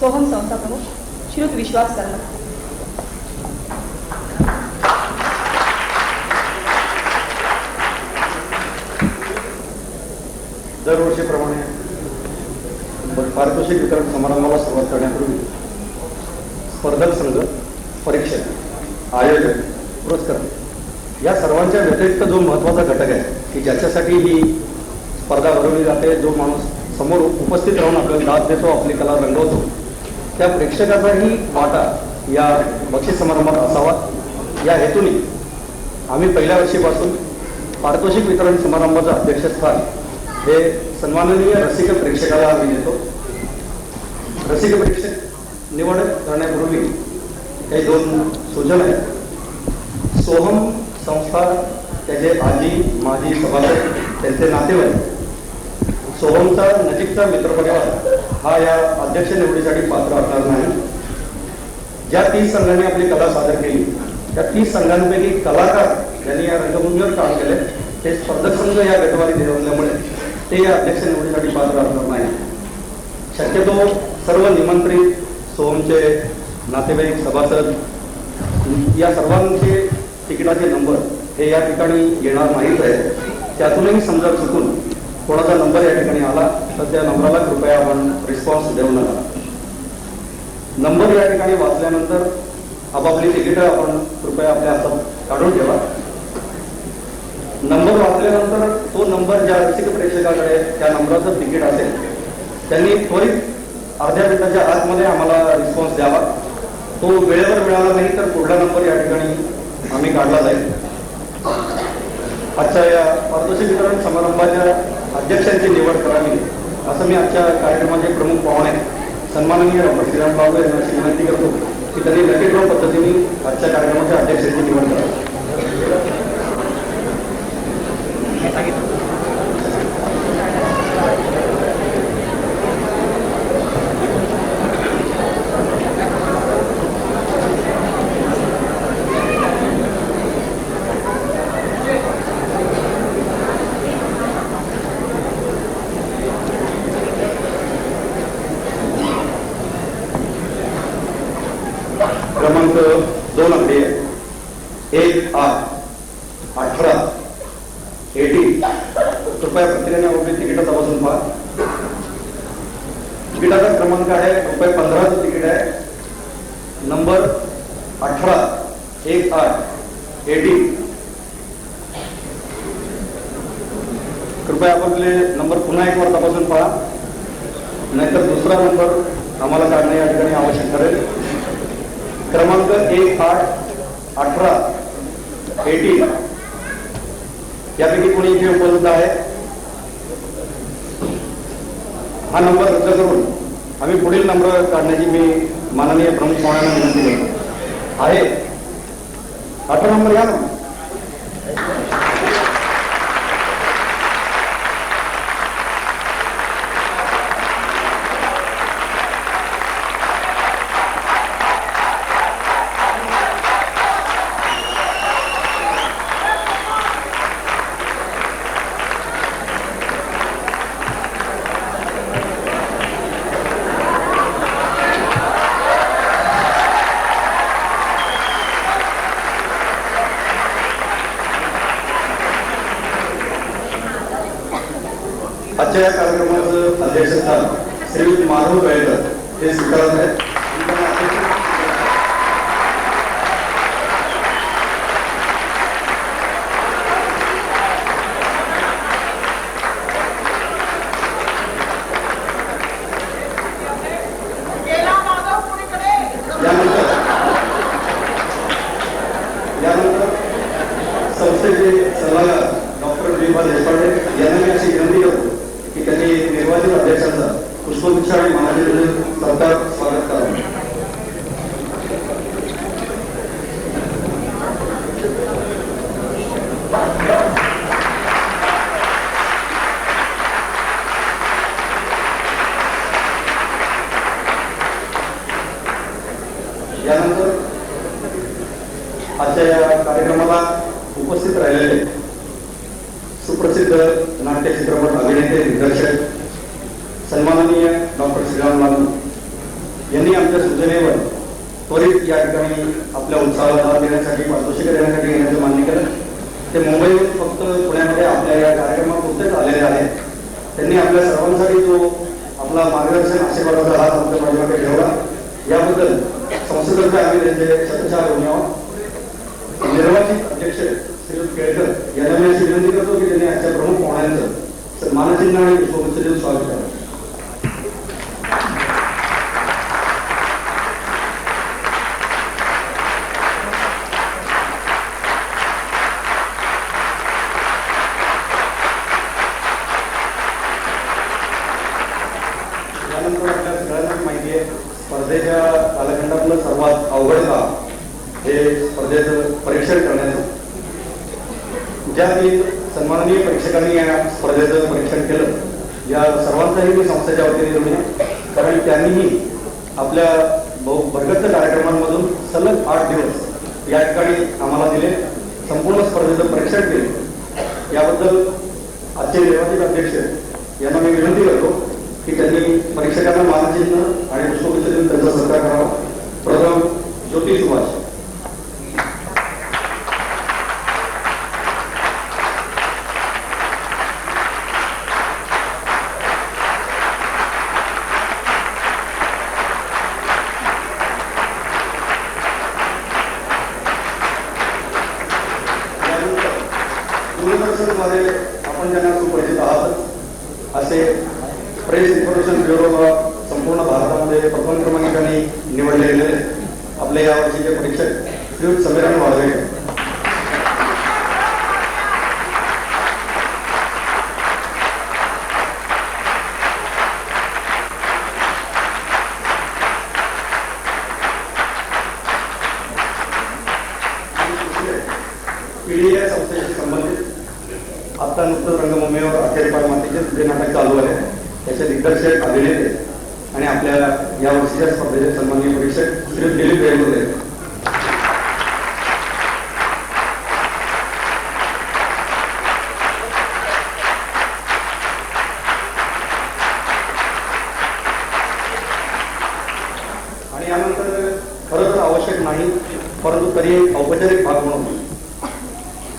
सोहम संस्था प्रमुख श्रीयुत विश्वास कर्मठ. दरवर्षीप्रमाणे पारितोषिक वितरण समारंभाला सुरुवात करण्यापूर्वी स्पर्धक संघ, परीक्षक, आयोजक, पुरस्कार या सर्वांच्या व्यतिरिक्त जो महत्त्वाचा घटक आहे की ज्याच्यासाठी ही स्पर्धा भरवली जाते, जो माणूस समोर उपस्थित राहून आपल्याला दाद देतो, आपली कला रंगवतो, त्या प्रेक्षकाचाही वाटा या बक्षीस समारंभात असावा या हेतूने आम्ही पहिल्या वर्षीपासून पारितोषिक वितरण समारंभाचं अध्यक्षस्थान हे सन्माननीय रसिक प्रेक्षकाला आम्ही देतो. रसिक प्रेक्षक निवड करण्यापूर्वी काही दोन सूचना आहेत. सोहम संस्था, त्याचे आजी माजी सभासद, त्यांचे नातेवाईक, सोहमचा नजीकचा मित्रपरिवार हा या अध्यक्ष निवडीसाठी पात्र असणार नाही. ज्या 30 संघांनी आपली कला सादर केली त्या 30 संघांपैकी कलाकार ज्यांनी या रंगभूमीवर काम केले ते स्पर्धक संघ या गटवारीत असल्यामुळे ते या अध्यक्ष निवडीसाठी पात्र असणार नाही. शक्यतो सर्व निमंत्रित सोहमचे नातेवाईक, सभासद या सर्वांचे तिकिटाचे नंबर हे या ठिकाणी येणार नाहीत आहे. त्यातूनही समजा चुकून कोणाचा नंबर या ठिकाणी आला तर त्या नंबराला कृपया आपण रिस्पॉन्स देऊ नका. नंबर या ठिकाणी वाचल्यानंतर आपापली तिकीटं आपण कृपया आपल्या हातात काढून ठेवा. नंबर वाचल्यानंतर तो नंबर ज्या रसिक प्रेक्षकाकडे त्या नंबराचं तिकीट असेल त्यांनी त्वरित अर्ध्या मिनिटाच्या आतमध्ये आम्हाला रिस्पॉन्स द्यावा. तो वेळेवर मिळाला नाही तर पुढला नंबर या ठिकाणी आम्ही काढला जाईल. आजच्या या पारितोषिक वितरण समारंभाच्या अध्यक्षांची निवड करावी असं मी आजच्या कार्यक्रमाचे प्रमुख पाहुणे सन्माननीय डॉक्टर श्रीराम बाबू यांना अशी विनंती करतो की त्यांनी लकी ड्रॉ पद्धतीने आजच्या कार्यक्रमाच्या अध्यक्षांची निवड करावी. क्रमांक 2 अंकी 1, 8, 18, 80. कृपया प्रत्येकाने आपली तिकीट तपासून पहा. तिकिटाचा क्रमांक आहे ₹15चं तिकीट आहे. नंबर 18, 1, 8, 80. कृपया आपले नंबर पुन्हा एक वर तपासून पहा, नाहीतर दुसरा नंबर आम्हाला काढणे या ठिकाणी आवश्यक ठरेल. क्रमांक 1, 8, 18, 80 यापैकी कोणी इथे उपलब्ध आहे? हा नंबर रद्द करून आम्ही पुढील नंबर काढण्याची मी माननीय प्रमुख पाहुण्यांना विनंती करतो. आहे 18 नंबर या ना. आजच्या या कार्यक्रमाचं अध्यक्षस्थान श्रीयुत माधव गळेकर हे स्वीकारत आहेत. यानंतर संस्थेचे सल्लागार डॉक्टर विभा देशपांडे यांना मी अशी विनंती करतो की त्यांनी निर्वाचित अध्यक्षांचा पुष्पगुच्छ आणि मानाचे सरकार स्वागत करावे. यानंतर आजच्या या कार्यक्रमाला उपस्थित राहिलेले सुप्रसिद्ध नाट्य चित्रपट अभिनेते, दिग्दर्शक सन्माननीय डॉक्टर श्रीराम बाबू यांनी आमच्या सूचनेवर त्वरित या ठिकाणी आपल्या उत्साहाला दाद देण्यासाठी पारितोषिक देण्यासाठी येण्याचं मान्य केलं. ते मुंबईहून फक्त पुण्यामध्ये आपल्या या कार्यक्रमापुरतेच आलेले आहेत. त्यांनी आपल्या सर्वांसाठी जो आपला मार्गदर्शन आशीर्वादाचा हात आमच्या पाठीमागे ठेवला याबद्दल संसदेचे आम्ही त्यांचे शतशः ऋणी आहोत. निर्वाचित अध्यक्ष श्रीयुत केळकर यांना मी अशी विनंती करतो की त्यांनी आजच्या प्रमुख पाहुण्यांचं मानचिन्ह आणि पुष्पगुच्छ देऊन स्वागत करावं. त्यानंतर आपल्या सगळ्यांना माहिती आहे स्पर्धेच्या कालखंडातलं सर्वात अवघड काम हे स्पर्धेचं परीक्षण करण्याचं. ज्या तीन सन्माननीय परीक्षकांनी या स्पर्धेचं परीक्षण केलं या सर्वांचाही मी संस्थेच्या वतीने ऋणी आहे. कारण त्यांनीही आपल्या भरगच्च कार्यक्रमांमधून सलग 8 दिवस या ठिकाणी आम्हाला दिले, संपूर्ण स्पर्धेचं परीक्षण केले. याबद्दल आजचे निर्वाचित अध्यक्ष यांना मी विनंती करतो की त्यांनी परीक्षकांना मानचिन्ह आणि पुष्पगुच्छ देऊन त्यांचा सत्कार करावा. प्रथम ज्योती सुभाष. दूरदर्शनद्वारे आपण ज्यांना सुपरिचित आहात असे प्रेस इन्फॉर्मेशन ब्युरोला संपूर्ण भारतामध्ये प्रथम क्रमांकाने निवडले गेलेले आपले यावर्षीचे परीक्षक श्रीयुत समीरण वाळवे. पीडीए संस्थेशी संबंधित आता नुकतंच रंगभूमीवर अखेर पाय मातीचे जे नाटक चालू आहे त्याचे दिग्दर्शक अभिनेते आणि आपल्या या वर्षीच्या स्पर्धेचे सन्माननीय परीक्षक श्री दिलीप वेळगुर्डे. आणि यानंतर खरं तर आवश्यक नाही परंतु तरी औपचारिक भाग म्हणून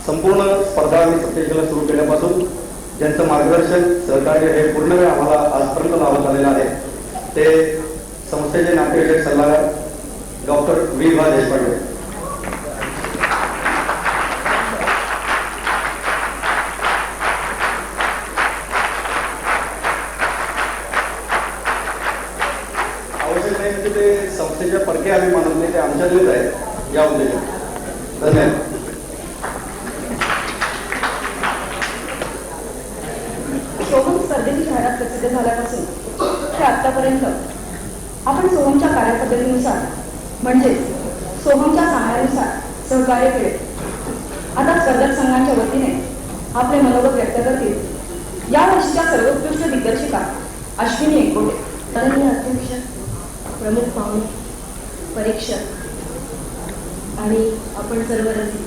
संपूर्ण स्पर्धा आणि सप्तेशला सुरू केल्यापासून ज्यांचं मार्गदर्शन सहकार्य हे पूर्ण वेळ आम्हाला आजपर्यंत लाभत आलेलं आहे ते संस्थेचे नाट्यविषयक सल्लागार डॉक्टर व्ही भा देशपांडे. आवश्यक नाही म्हणजे ते संस्थेच्या परके आम्ही मानत नाही, ते आमच्या देत आहे या उद्देशाने. धन्यवाद. सोहम स्पर्धेची जाहिरात प्रसिद्ध झाल्यापासून ते आतापर्यंत आपण सोहमच्या कार्यपद्धतीनुसार म्हणजेच सोहमच्या सांगण्यानुसार सहकार्य केले. आता स्पर्धक संघांच्या वतीने आपले मनोगत व्यक्त करतील या वर्षीच्या सर्वोत्कृष्ट दिग्दर्शिका अश्विनी एकबोटे. माननीय अध्यक्ष, प्रमुख पाहुणे, परीक्षक आणि आपण सर्व रसिक,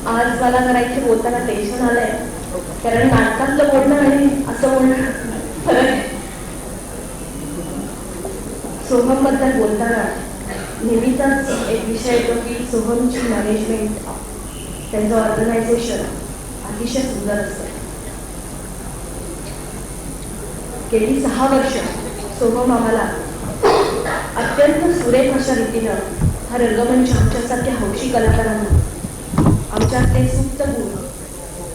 आज मला जरा इथे बोलताना टेन्शन आलंय कारण नाटकातलं बोलणं आणि असं बोलणं फरक आहे. सोहम बद्दल बोलताना नेहमीचाच एक विषय येतो की सोहमची मॅनेजमेंट, त्यांचं ऑर्गनायझेशन अतिशय सुंदर असतं. गेली 6 वर्ष सोहम आम्हाला अत्यंत सुरेख अशा रीतीनं हा रंगमंच आमच्यासारख्या हौशी कलाकारांना आमच्यातले सुप्त गुण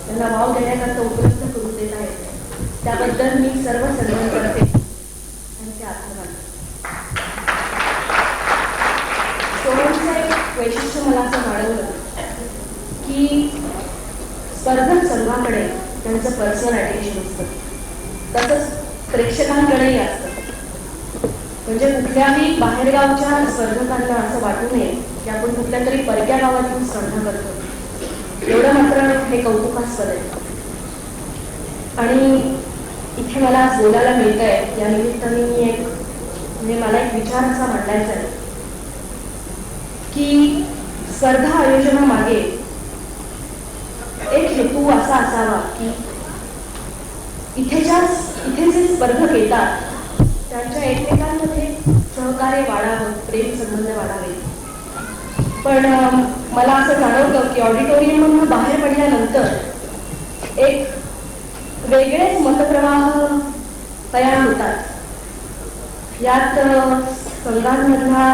त्यांना वाव देण्याकरता उपलब्ध करून देत आहेत. त्याबद्दल मी सर्व सन्मान करते आणि ते आभार. सोहमचं एक वैशिष्ट्य मला असं वाढवलं की स्पर्धक संघाकडे त्यांचं पर्सनल अटेन्शन असतं, तसंच प्रेक्षकांकडेही असतं. म्हणजे कुठल्याही बाहेरगावच्या स्पर्धकांना असं वाटू नये की आपण कुठल्या तरी परक्या गावातून स्पर्धा करतो. एवढं मात्र हे कौतुकास्पद आहे. आणि इथे मला आज बोलायला मिळत आहे या निमित्ताने मी एक म्हणजे मला एक विचार असा मांडायचा आहे की स्पर्धा आयोजनामागे एक हेतू असा असावा की इथे जे स्पर्धक येतात त्यांच्या एकमेकांमध्ये सहकार्य वाढावं, प्रेम संबंध वाढावे. पण मला असं जाणवतं की ऑडिटोरियममधून बाहेर पडल्यानंतर एक वेगळेच मतप्रवाह तयार होतात. यात संघांमधला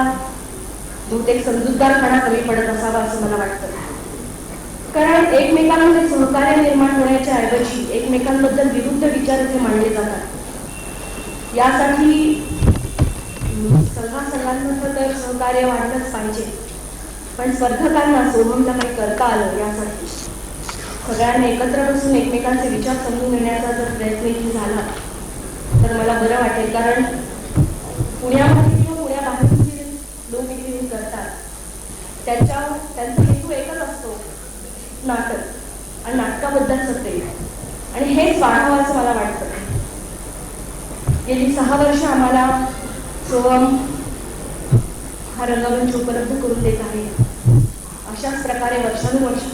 बहुतेक समजूतदारपणा कमी पडत असावा असं मला वाटतं. कारण एकमेकांमध्ये सहकार्य निर्माण होण्याच्या ऐवजी एकमेकांबद्दल विरुद्ध विचार इथे मांडले जातात. यासाठी संघांमधलं तर सहकार्य वाढलंच पाहिजे, पण स्पर्धकांना सोहमला काही करता आलं यासाठी सगळ्यांनी एकत्र बसून एकमेकांचे विचार समजून घेण्याचा जर प्रयत्न इथे झाला तर मला बरं वाटेल. कारण पुण्यामध्ये किंवा पुण्याबाहेर जे लोक इथे येऊन करतात त्यांचा हेतू एकच असतो, नाटक आणि नाटकाबद्दलचं प्रेम, आणि हेच वाढावं असं मला वाटतं. गेली 6 वर्ष आम्हाला सोहम हा रंगमंच उपलब्ध करून देत आहे. अशाच प्रकारे वर्षानुवर्ष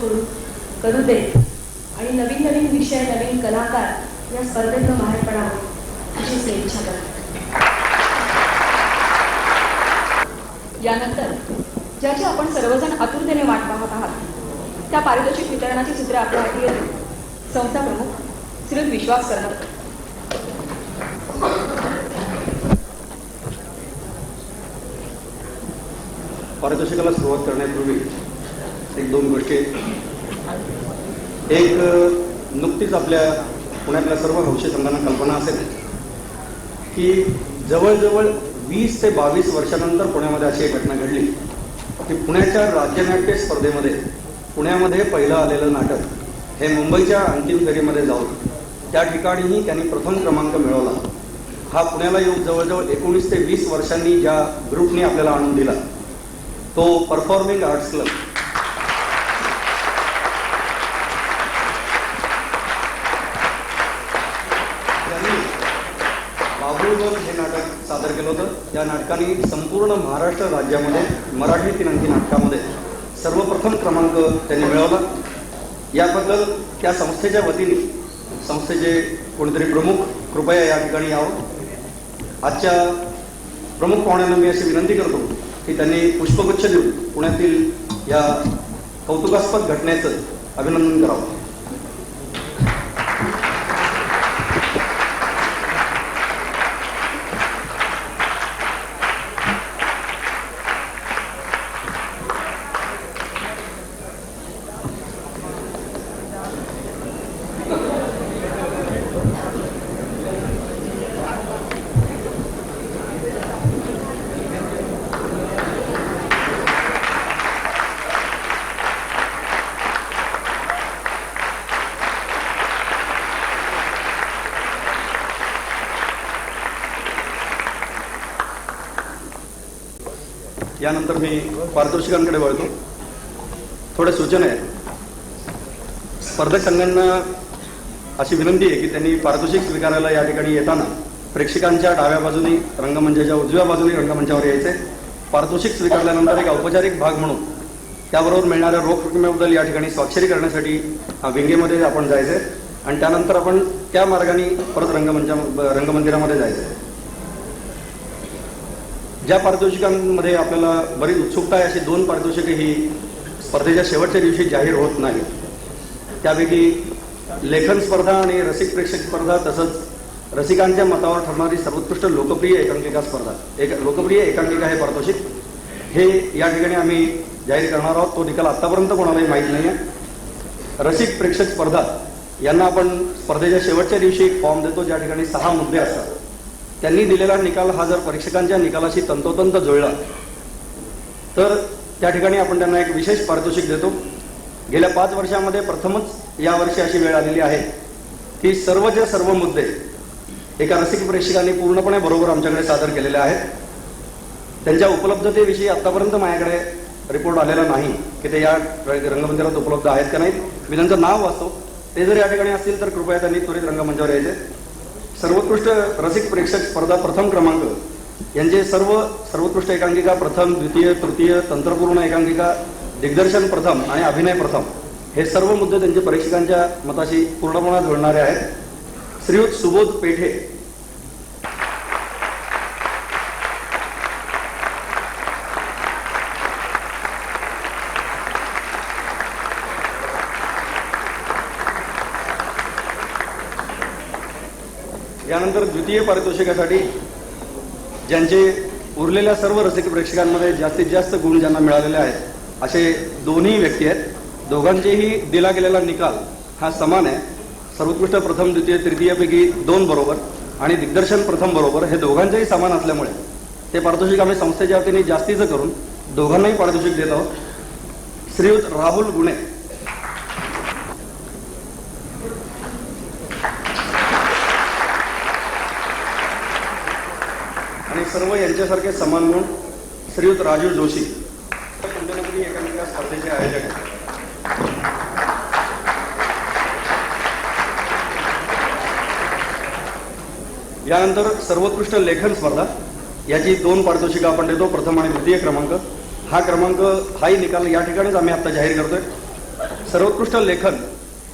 करू देत आणि नवीन नवीन विषय, नवीन कलाकार या स्पर्धेतून बाहेर पडावं अशीच मी इच्छा करते. यानंतर ज्याची आपण सर्वजण आतुरतेने वाट पाहत आहात त्या पारितोषिक वितरणाची सूत्रे आपल्या हाती येतील. संस्था प्रमुख श्री विश्वास करणार. पारितोषिकाला सुरुवात करण्यापूर्वी 1-2 गोष्टी. एक, नुकतीच आपल्या पुण्यातल्या सर्व हौशी संघांना कल्पना असेल की जवळजवळ 20 ते 22 वर्षानंतर पुण्यामध्ये अशी एक घटना घडली की पुण्याच्या राज्यनाट्य स्पर्धेमध्ये पुण्यामध्ये पहिलं आलेलं नाटक हे मुंबईच्या अंतिम फेरीमध्ये जाऊन त्या ठिकाणीही त्यांनी प्रथम क्रमांक मिळवला. हा पुण्याला येऊन जवळजवळ 19 ते 20 वर्षांनी ज्या ग्रुपने आपल्याला आणून दिला तो परफॉर्मिंग आर्ट्स क्लब. त्यांनी बाबुळवन हे नाटक सादर केलं होतं. या नाटकाने संपूर्ण महाराष्ट्र राज्यामध्ये मराठी 3 अंकी नाटकामध्ये सर्वप्रथम क्रमांक त्यांनी मिळवला. याबद्दल त्या संस्थेच्या वतीने संस्थेचे कोणीतरी प्रमुख कृपया या ठिकाणी यावं. आजच्या प्रमुख पाहुण्यांना मी अशी विनंती करतो की त्यांनी पुष्पगुच्छ देऊन पुण्यातील या कौतुकास्पद घटनेचं अभिनंदन करावं. यानंतर मी पारितोषिकांकडे वळतो. थोड्या सूचना आहेत. स्पर्धक संघांना अशी विनंती आहे की त्यांनी पारितोषिक स्वीकारायला या ठिकाणी येताना प्रेक्षकांच्या डाव्या बाजूने रंगमंचाच्या उजव्या बाजूने रंगमंचावर यायचे. पारितोषिक स्वीकारल्यानंतर एक औपचारिक भाग म्हणून त्याबरोबर मिळणाऱ्या रोख रकमेबद्दल या ठिकाणी स्वाक्षरी करण्यासाठी विंगेमध्ये आपण जायचे आणि त्यानंतर आपण त्या मार्गाने परत रंगमंदिरामध्ये जायचं. ज्या पारितोषिकांमध्ये आपल्याला बरीच उत्सुकता आहे अशी 2 पारितोषिके ही स्पर्धेच्या शेवटच्या दिवशी जाहीर होत नाही. त्यापैकी लेखन स्पर्धा आणि रसिक प्रेक्षक स्पर्धा तसंच रसिकांच्या मतावर ठरणारी सर्वोत्कृष्ट लोकप्रिय एकांकिका स्पर्धा, लोकप्रिय एकांकिका हे पारितोषिक हे या ठिकाणी आम्ही जाहीर करणार आहोत. तो निकाल आतापर्यंत कोणालाही माहीत नाही आहे. रसिक प्रेक्षक स्पर्धा यांना आपण स्पर्धेच्या शेवटच्या दिवशी एक फॉर्म देतो ज्या ठिकाणी 6 मुद्दे असतात. त्यांनी दिलेला निकाल हा जर परीक्षकांच्या निकालाशी तंतोतंत जुळला तर त्या ठिकाणी आपण त्यांना एक विशेष पारितोषिक देतो. गेल्या 5 वर्षामध्ये प्रथमच यावर्षी अशी वेळ आलेली आहे की सर्वच्या सर्व मुद्दे एका रसिक प्रेक्षकांनी पूर्णपणे बरोबर आमच्याकडे सादर केलेले आहेत. त्यांच्या उपलब्धतेविषयी आतापर्यंत माझ्याकडे रिपोर्ट आलेला नाही की ते या रंगमंदिरात उपलब्ध आहेत का नाहीत. मी त्यांचं नाव वाचतो. ते जर या ठिकाणी असतील तर कृपया त्यांनी त्वरित रंगमंचावर यायचे. सर्वोत्कृष्ट रसिक प्रेक्षक स्पर्धा प्रथम क्रमांक यांचे सर्वोत्कृष्ट एकांकिका प्रथम, द्वितीय, तृतीय, तंत्रपूर्ण एकांकिका, दिग्दर्शन प्रथम आणि अभिनय प्रथम हे सर्व मुद्दे त्यांचे परीक्षकांच्या मताशी पूर्णपणे जुळणारे आहेत. श्रीयुत सुबोध पेठे यानंतर द्वितीय पारितोषिकासाठी ज्यांचे उरलेल्या सर्व रसिक प्रेक्षकांमध्ये जास्तीत जास्त गुण ज्यांना मिळालेले आहेत असे दोन्ही व्यक्ती आहेत. दोघांचेही दिला गेलेला निकाल हा समान आहे. सर्वोत्कृष्ट प्रथम द्वितीय तृतीयपैकी 2 बरोबर आणि दिग्दर्शन प्रथम बरोबर हे दोघांचेही समान असल्यामुळे ते पारितोषिक आम्ही संस्थेच्या वतीने जास्तीचं करून दोघांनाही पारितोषिक देत आहोत. श्रीयुत राहुल गुणे आणि सर्व यांच्यासारखे समान गुण श्रीयुत राजू जोशी कंपनीमध्ये एकामेका स्पर्धेचे आयोजक आहेत. यानंतर सर्वोत्कृष्ट लेखन स्पर्धा याची 2 पारितोषिकं आपण देतो, प्रथम आणि द्वितीय क्रमांक. हाही निकाल या ठिकाणीच आम्ही आता जाहीर करतोय. सर्वोत्कृष्ट लेखन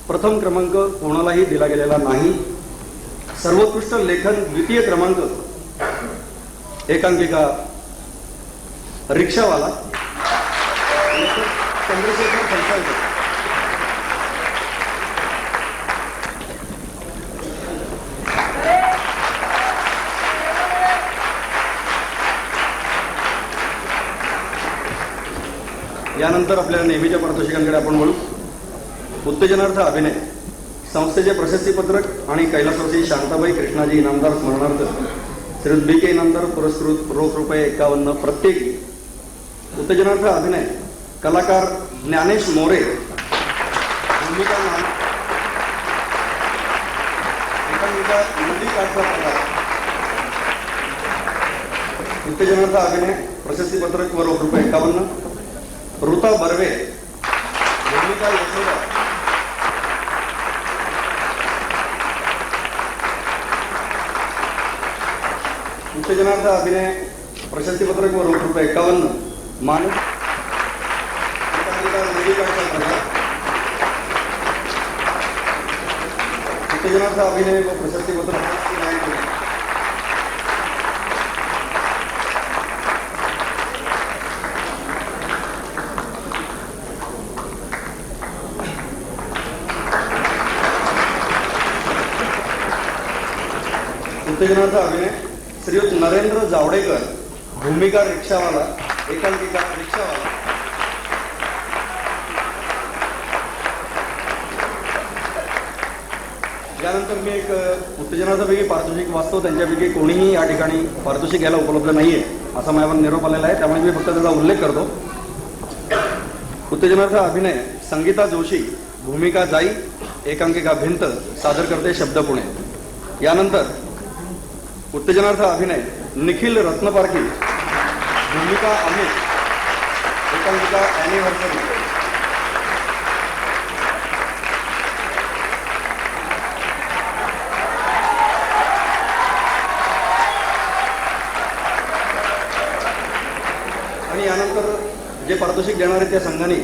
प्रथम क्रमांक कोणालाही दिला गेलेला नाही. सर्वोत्कृष्ट लेखन द्वितीय क्रमांक एकांकिका रिक्षावाला चंद्रशेखर फलसाळकर. यानंतर आपल्या नेहमीच्या पारितोषिकांकडे आपण वळू. उत्तेजनार्थ अभिनय संस्थेचे प्रशस्तीपत्रक आणि कैलासवासी शांताबाई कृष्णाजी इनामदार स्मरणार्थ श्री बी के इनामदार पुरस्कृत रोख ₹51 प्रत्येकी. उत्तेजनार्थ अभिनय कलाकार ज्ञानेश मोरे भूमिका एकांकिका नदी काठचा प्रकार. उत्तेजनार्थ अभिनय प्रशस्तीपत्रक व रोख ₹51. ऋता बर्वे भूमिका यशोदा. उत्तेजनार्थ अभिनय प्रशस्तीपत्रक व रोख ₹51. मानस उत्तेजनार्थ अभिनय व प्रशस्तीपत्रक. उत्तेजनार्थ अभिनय श्रीयुत नरेंद्र जावडेकर भूमिका रिक्षावाला एकांकिका रिक्षावाला. यानंतर मी एक उत्तेजनार्थापैकी पारितोषिक वाचतो. त्यांच्यापैकी कोणीही या ठिकाणी पारितोषिक घ्यायला उपलब्ध नाहीये असा माझ्यावर निरोप आलेला आहे, त्यामुळे मी फक्त त्याचा उल्लेख करतो. उत्तेजनार्थ अभिनय संगीता जोशी भूमिका जाई एकांकिका भिंत सादर करते शब्द पुणे. यानंतर उत्तेजनार्थ अभिनय निखिल रत्नपारखी भूमिका अमित एकांकिका अॅनिव्हर्सरी. आणि यानंतर जे पारितोषिक देणार आहेत त्या संघाने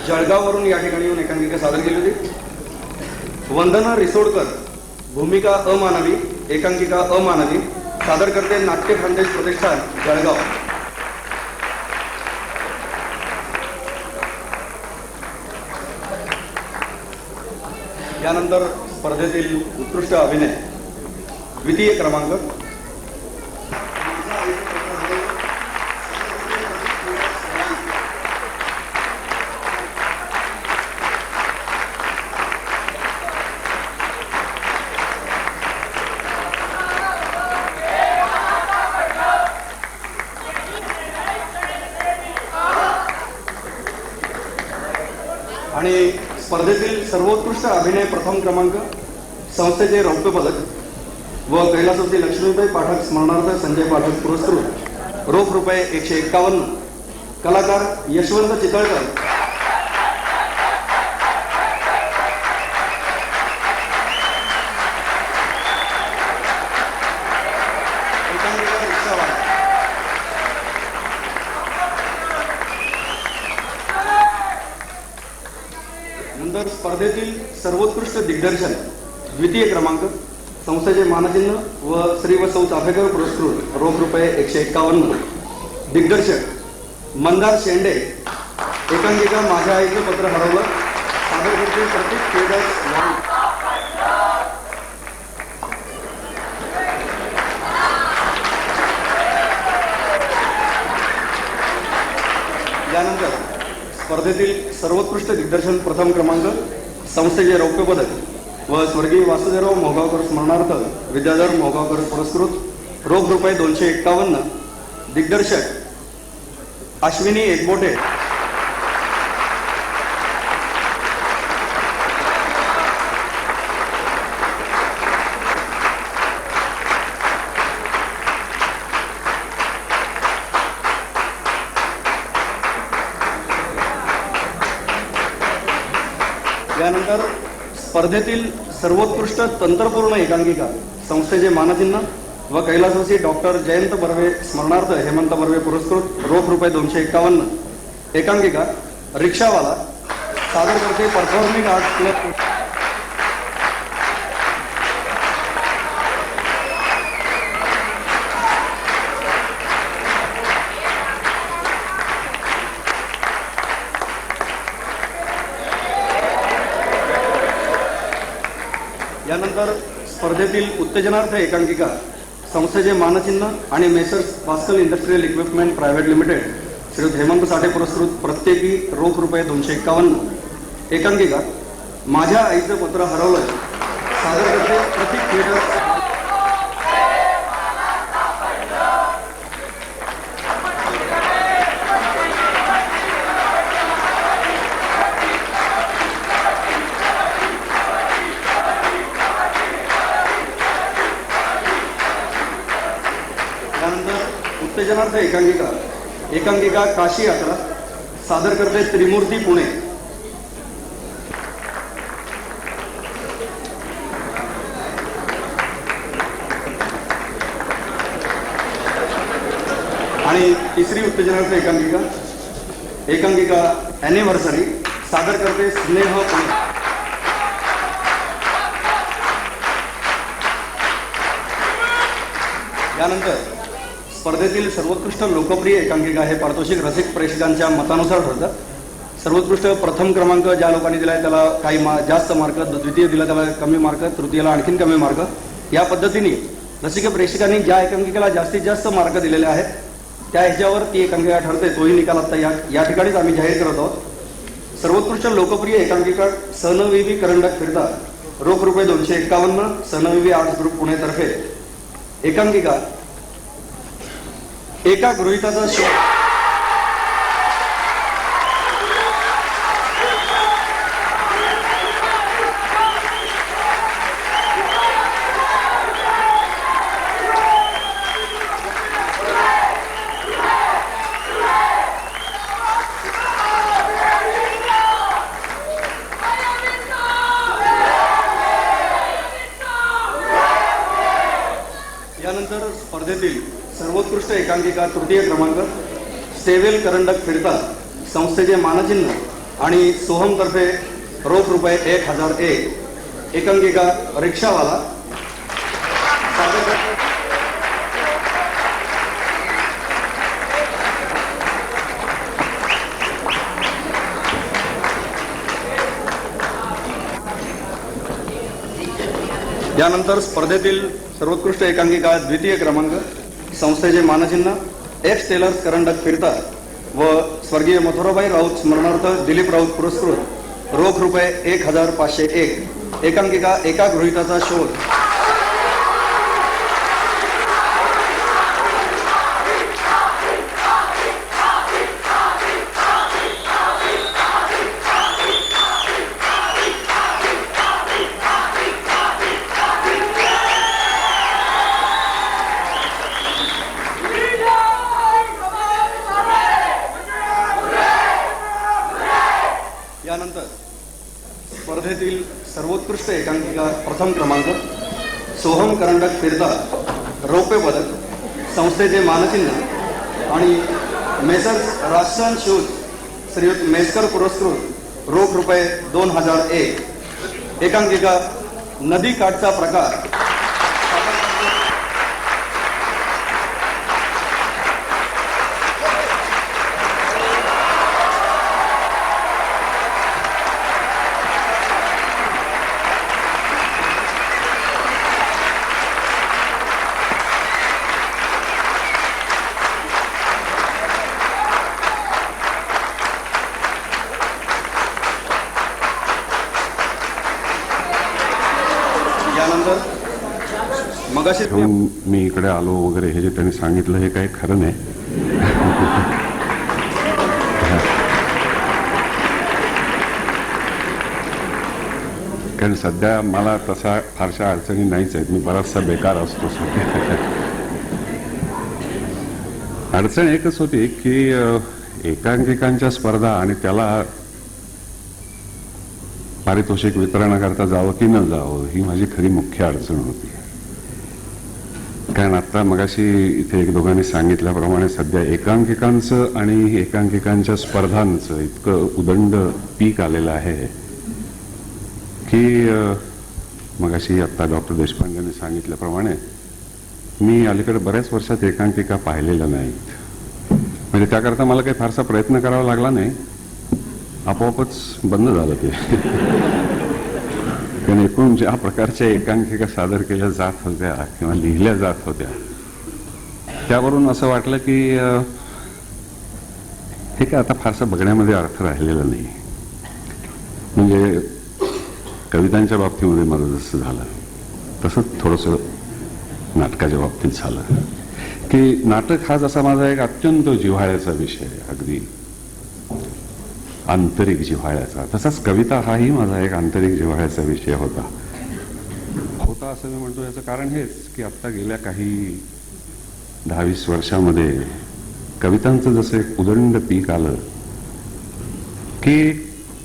जळगाववरून या ठिकाणी येऊन एकांकिका सादर केली होती. वंदना रिसोडकर भूमिका अमानवी एकांकिका अमानवी सादर करते नाट्य खानदेश प्रतिष्ठान जळगाव. यानंतर स्पर्धेतील उत्कृष्ट अभिनय द्वितीय क्रमांक आणि स्पर्धेतील सर्वोत्कृष्ट अभिनय प्रथम क्रमांक संस्थेचे रौप्य पदक व कैलासवासी लक्ष्मीबाई पाठक स्मरणार्थ संजय पाठक पुरस्कृत रोख ₹151. कलाकार यशवंत चितळकर. नंतर स्पर्धेतील सर्वोत्कृष्ट दिग्दर्शन द्वितीय क्रमांक संस्थेचे मानचिन्ह व श्री व सौ चाफेकर पुरस्कृत रोख ₹151. दिग्दर्शक मंदार शेंडे एकांकिका माझ्या आईचं पत्र हरवलं सादर करते प्रतीक केदार. यानंतर स्पर्धेतील सर्वोत्कृष्ट दिग्दर्शन प्रथम क्रमांक संस्थेचे रौप्य पदक व स्वर्गीय वासुदेवराव मोहगावकर स्मरणार्थ विद्याधर मोहगावकर पुरस्कृत रोख रुपये 251, दिग्दर्शक अश्विनी एकबोटे, यानंतर स्पर्धेतील सर्वोत्कृष्ट तंत्रपूर्ण एकांकिका संस्थेचे मानचिन्ह व कैलासवासी डॉक्टर जयंत बर्वे स्मरणार्थ हेमंत बर्वे पुरस्कृत रोख रुपये 251, एकांकिका रिक्षावाला सादर करते परफॉर्मिंग आर्ट्स क्लब. यानंतर स्पर्धेतील उत्तेजनार्थ एकांकिका संस्थेचे मानचिन्ह आणि messrs Pascal industrial equipment private limited Shri Hemant Sathe पुरस्कृत प्रत्येकी रोख रुपये 251, एकांकिका माझ्या आईचं पत्र हरवलं सादर करते प्रतीक थिएटर. उत्तेजनार्थ एकांकिका काशी यात्रा सादर करते त्रिमूर्ती पुणे. आणि तिसरी उत्तेजनार्थ एकांकिका ॲनिव्हर्सरी सादर करते स्नेह पुणे. यानंतर स्पर्धेतील सर्वोत्कृष्ट लोकप्रिय एकांकिका हे पारितोषिक रसिक प्रेक्षकांच्या मतानुसार ठरतं. सर्वोत्कृष्ट प्रथम क्रमांक ज्या लोकांनी दिला आहे त्याला काही जास्त मार्क, द्वितीय दिला त्याला कमी मार्क, तृतीयला आणखीन कमी मार्क. या पद्धतीने रसिक प्रेक्षकांनी ज्या एकांकिकेला जास्तीत जास्त मार्क दिलेले आहेत त्या ह्याच्यावर ती एकांकिका ठरते. तोही निकाल आता या ठिकाणीच आम्ही जाहीर करत आहोत. सर्वोत्कृष्ट लोकप्रिय एकांकिका सनविवी करंडक फिरता रोख रुपये 251, सनविवी आर्ट्स ग्रुप पुणेतर्फे. एकांकिका एका गृहिताचा शोध यानंतर स्पर्धेतील सर्वोत्कृष्ट एकांकिका तृतीय क्रमांक स्टेवेल करंडक फिरता संस्थेचे मानचिन्ह आणि सोहमतर्फे रोख रुपये 1001, एकांकिका रिक्षावाला यानंतर स्पर्धेतील सर्वोत्कृष्ट एकांकिका द्वितीय क्रमांक संस्थेचे मानचिन्ह एफ टेलर्स करंडक फिरता व स्वर्गीय मथुराबाई राऊत स्मरणार्थ दिलीप राऊत पुरस्कृत रोख रुपये 1501, एकांकिका एका गृहिताचा शोध. यानंतर स्पर्धेतील सर्वोत्कृष्ट एकांकिका प्रथम क्रमांक सोहम करंडक फिरता रौप्य पदक संस्थेचे मानचिन्ह आणि मेसर्स राजस्थान शूज श्रीयुत मेसकर पुरस्कृत रोख रुपये 2001, एकांकिका नदी काठचा प्रकार. मगाशी ठेवून मी इकडे आलो वगैरे हे जे त्यांनी सांगितलं हे काही खरं नाही. कारण सध्या मला तसा फारशा अडचणी नाहीच आहेत. मी बराचसा बेकार असतो सध्या. अडचण एकच होती की एकांकिकांच्या स्पर्धा आणि त्याला पारितोषिक वितरणाकरता जावं की न जावं ही माझी खरी मुख्य अडचण होती. कारण आता मगाशी इथे एक दोघांनी सांगितल्याप्रमाणे सध्या एकांकिकांचं आणि एकांकिकांच्या स्पर्धांचं इतकं उदंड पीक आलेलं आहे की मगाशी आता डॉक्टर देशपांडेंनी सांगितल्याप्रमाणे मी अलीकडे बऱ्याच वर्षात एकांकिका पाहिलेल्या नाहीत. म्हणजे त्याकरता मला काही फारसा प्रयत्न करावा लागला नाही, आपोआपच बंद झालं ते. कारण एकूण ज्या प्रकारच्या एकांकिका सादर केल्या जात होत्या किंवा लिहिल्या जात होत्या त्यावरून असं वाटलं की हे काय आता फारसा बघण्यामध्ये अर्थ राहिलेला नाही. म्हणजे कवितांच्या बाबतीमध्ये माझं जसं झालं तसंच थोडंसं नाटकाच्या बाबतीत झालं की नाटक हा जसा माझा एक अत्यंत जिव्हाळ्याचा विषय, अगदी आंतरिक जिव्हाळ्याचा, तसाच कविता हाही माझा एक आंतरिक जिव्हाळ्याचा विषय होता असं मी म्हणतो. याचं कारण हेच की आत्ता गेल्या काही 10-20 वर्षामध्ये कवितांचं जसं एक उदंड पीक आलं की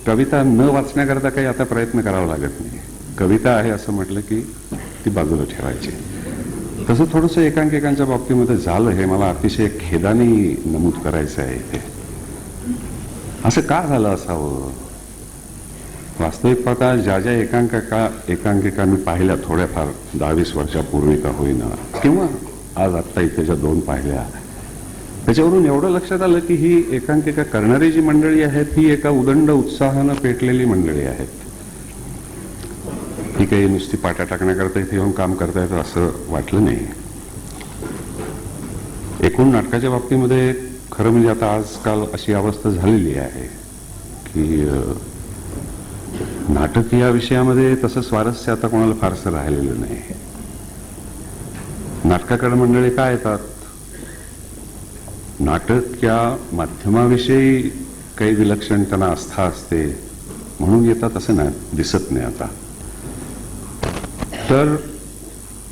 कविता न वाचण्याकरता काही आता प्रयत्न करावा लागत नाही. कविता आहे असं म्हटलं की ती बाजूला ठेवायची. तसं थोडंसं एकांकिकांच्या बाबतीमध्ये झालं, हे मला अतिशय खेदाने नमूद करायचं आहे इथे. असं का झालं असावं? वास्तविक पाहता ज्या ज्या एकांकिका मी पाहिल्या थोड्याफार 10-20 वर्षापूर्वी का होईना, किंवा आज आत्ता इथे ज्या 2 पाहिल्या, त्याच्यावरून एवढं लक्षात आलं की ही एकांकिका करणारी जी मंडळी आहेत ही एका उदंड उत्साहानं पेटलेली मंडळी आहेत. ही काही नुसती पाट्या टाकण्याकरता इथे येऊन काम करतायत असं वाटलं नाही. एकूण नाटकाच्या बाबतीमध्ये खरं म्हणजे आता आजकाल अशी अवस्था झालेली आहे की नाटक या विषयामध्ये तसं स्वारस्य आता कोणाला फारसं राहिलेलं नाही. नाटकाकडे मंडळी काय येतात, नाटक या माध्यमाविषयी काही विलक्षण त्यांना आस्था असते म्हणून येतात असं नाही दिसत नाही आता. तर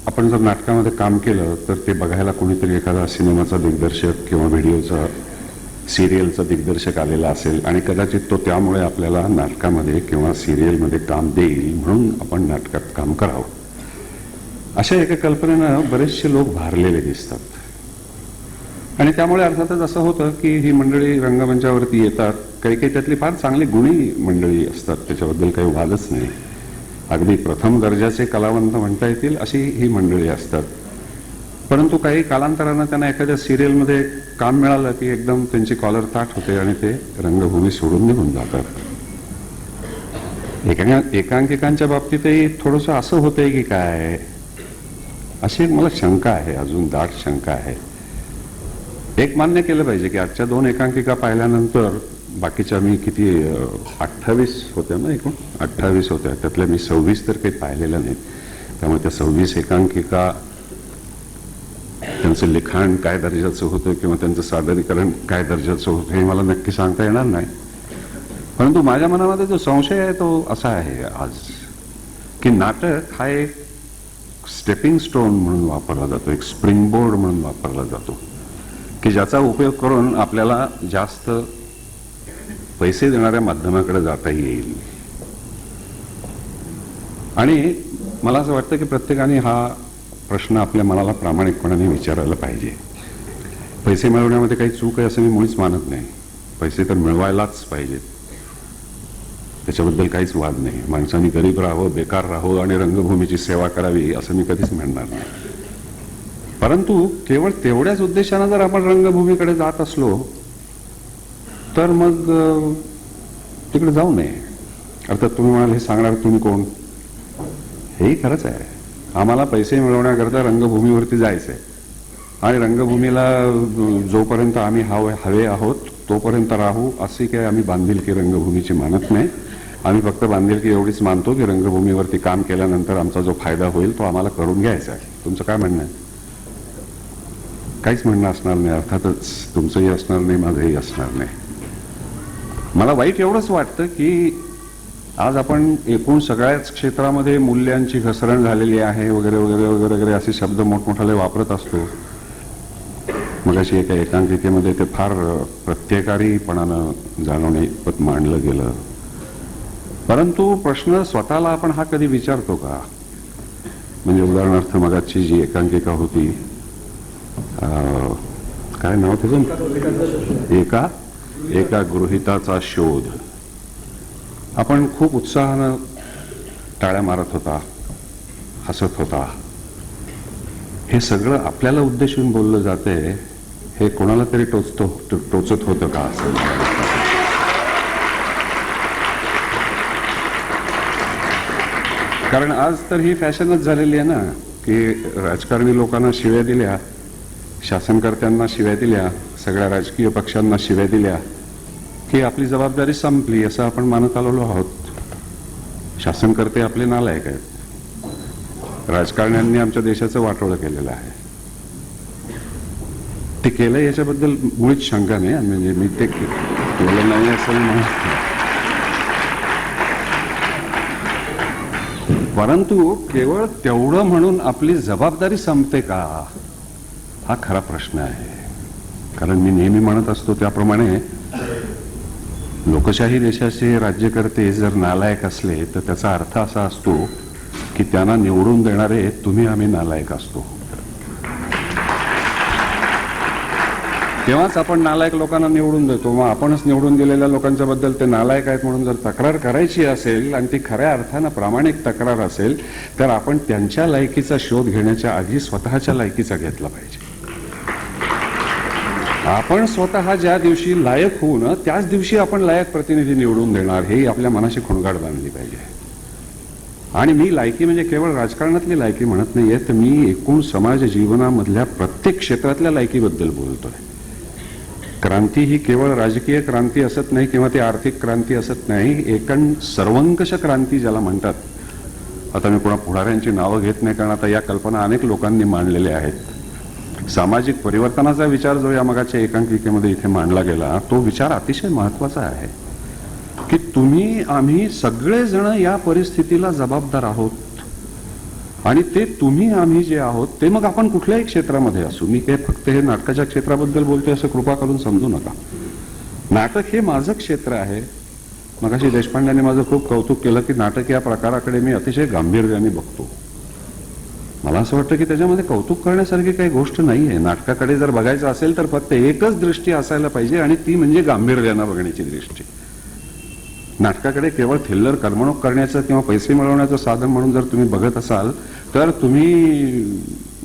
आपण जर नाटकामध्ये काम केलं तर ते बघायला कोणीतरी एखादा सिनेमाचा दिग्दर्शक किंवा व्हिडिओचा सिरियलचा दिग्दर्शक आलेला असेल आणि कदाचित तो त्यामुळे आपल्याला नाटकामध्ये किंवा सिरियलमध्ये काम देईल म्हणून आपण नाटकात काम करावं, अशा एका कल्पनेनं बरेचसे लोक भारलेले दिसतात. आणि त्यामुळे अर्थातच असं होतं की ही मंडळी रंगमंचावरती येतात. काही काही त्यातली फार चांगली गुणी मंडळी असतात, त्याच्याबद्दल काही वादच नाही. अगदी प्रथम दर्जाचे कलावंत म्हणता येतील अशी ही मंडळी असतात. परंतु काही कालांतरानं त्यांना एखाद्या सिरियलमध्ये काम मिळालं की एकदम त्यांची कॉलर ताठ होते आणि ते रंगभूमी सोडून निघून जातात. एकांकिकांच्या बाबतीतही थोडंसं असं होतंय की काय, अशी एक मला शंका आहे, अजून दाट शंका आहे. एक मान्य केलं पाहिजे की आजच्या 2 एकांकिका पाहिल्यानंतर बाकीच्या मी किती 28 होत्या ना, एकूण 28 होत्या, त्यातल्या मी 26 तर काही पाहिलेल्या नाहीत. त्यामुळे त्या 26 एकांकिका त्यांचं लिखाण काय दर्जाचं होतं किंवा त्यांचं सादरीकरण काय दर्जाचं होतं हे मला नक्की सांगता येणार नाही. परंतु माझ्या मनामध्ये जो संशय आहे तो असा आहे आज की नाटक हा एक स्टेपिंग स्टोन म्हणून वापरला जातो, एक स्प्रिंगबोर्ड म्हणून वापरला जातो की ज्याचा उपयोग करून आपल्याला जास्त पैसे देणाऱ्या माध्यमाकडे जाता येईल. आणि मला असं वाटतं की प्रत्येकाने हा प्रश्न आपल्या मनाला प्रामाणिकपणाने विचारायला पाहिजे. पैसे मिळवण्यामध्ये काही चूक आहे असं मी मुळीच मानत नाही. पैसे तर मिळवायलाच पाहिजेत, त्याच्याबद्दल काहीच वाद नाही. माणसांनी गरीब राहावं, बेकार राहावं आणि रंगभूमीची सेवा करावी असं मी कधीच म्हणणार नाही. परंतु केवळ तेवढ्याच उद्देशानं जर आपण रंगभूमीकडे जात असलो तर मग तिकडे जाऊ नये. अर्थात तुम्ही म्हणाल हे सांगणार तुम्ही कोण, हेही खरंच आहे. आम्हाला पैसे मिळवण्याकरता रंगभूमीवरती जायचंय आणि रंगभूमीला जोपर्यंत आम्ही हवे आहोत तोपर्यंत राहू, अशी काही आम्ही बांधिलकी रंगभूमीची मानत नाही. आम्ही फक्त बांधिलकी एवढीच मानतो की रंगभूमीवरती काम केल्यानंतर आमचा जो फायदा होईल तो आम्हाला करून घ्यायचा आहे. तुमचं काय म्हणणं आहे? काहीच म्हणणं असणार नाही. अर्थातच तुमचंही असणार नाही, माझंही असणार नाही. मला वाईट एवढंच वाटतं की आज आपण एकूण सगळ्याच क्षेत्रामध्ये मूल्यांची घसरण झालेली आहे वगैरे वगैरे वगैरे वगैरे असे शब्द मोठमोठाले वापरत असतो. मगाशी एका एकांकिकेमध्ये ते फार प्रत्येकारीपणानं जाणवण्याइतपत मांडलं गेलं. परंतु प्रश्न स्वतःला आपण हा कधी विचारतो का? म्हणजे उदाहरणार्थ मगाची जी एकांकिका होती, काय नाव त्याचं? एका गृहिताचा शोध. आपण खूप उत्साहानं टाळ्या मारत होता, हसत होता. हे सगळं आपल्याला उद्देशून बोललं जाते हे कोणाला तरी टोचत होतं का असं? कारण आज तर ही फॅशनच झालेली आहे ना की राजकारणी लोकांना शिव्या दिल्या, शासनकर्त्यांना शिव्या दिल्या, सगळ्या राजकीय पक्षांना शिव्या दिल्या की आपली जबाबदारी संपली असं आपण मानत आलेलो आहोत. शासनकर्ते आपले नालायक आहेत. राजकारण्यांनी आमच्या देशाचं वाटोळं केलेलं आहे. ते केलं याच्याबद्दल मुळीच शंका नाही. म्हणजे मी ते केलं नाही असं म्हणत, परंतु केवळ तेवढं म्हणून आपली जबाबदारी संपते का हा खरा प्रश्न आहे. कारण मी नेहमी म्हणत असतो त्याप्रमाणे लोकशाही देशाचे राज्यकर्ते जर नालायक असले तर त्याचा अर्थ असा असतो की त्यांना निवडून देणारे तुम्ही आम्ही नालायक असतो. तेव्हाच आपण नालायक लोकांना निवडून देतो. मग आपणच निवडून दिलेल्या लोकांच्या बद्दल ते नालायक आहेत म्हणून जर तक्रार करायची असेल आणि ती खऱ्या अर्थानं प्रामाणिक तक्रार असेल तर आपण त्यांच्या लायकीचा शोध घेण्याच्या आधी स्वतःच्या लायकीचा घेतला पाहिजे. आपण स्वतः ज्या दिवशी लायक होऊ ना त्याच दिवशी आपण लायक प्रतिनिधी निवडून देणार हे आपल्या मनाशी खुणगाड बांधली पाहिजे. आणि मी लायकी म्हणजे केवळ राजकारणातली लायकी म्हणत नाहीये, तर मी एकूण समाज जीवनामधल्या प्रत्येक क्षेत्रातल्या लायकीबद्दल बोलतोय. क्रांती ही केवळ राजकीय क्रांती असत नाही किंवा ती आर्थिक क्रांती असत नाही. एकूण सर्वंकष क्रांती ज्याला म्हणतात. आता मी कोणा पुढाऱ्यांची नावं घेत नाही कारण आता या कल्पना अनेक लोकांनी मांडलेल्या आहेत. सामाजिक परिवर्तनाचा विचार जो या मगाच्या एकांकिकेमध्ये इथे मांडला गेला तो विचार अतिशय महत्वाचा आहे की तुम्ही आम्ही सगळेजण या परिस्थितीला जबाबदार आहोत. आणि ते तुम्ही आम्ही जे आहोत ते मग आपण कुठल्याही क्षेत्रामध्ये असू. मी काय फक्त हे नाटकाच्या क्षेत्राबद्दल बोलतोय असं कृपा करून समजू नका. नाटक हे माझं क्षेत्र आहे. मगाशी देशपांड्यांनी माझं खूप कौतुक केलं की नाटक या प्रकाराकडे मी अतिशय गांभीर्याने बघतो. मला असं वाटतं की त्याच्यामध्ये कौतुक करण्यासारखी काही गोष्ट नाहीये. नाटकाकडे जर बघायचं असेल तर फक्त एकच दृष्टी असायला पाहिजे आणि ती म्हणजे गांभीर्यानं बघण्याची दृष्टी. नाटकाकडे केवळ थिल्लर करमणूक करण्याचं किंवा पैसे मिळवण्याचं साधन म्हणून जर तुम्ही बघत असाल तर तुम्ही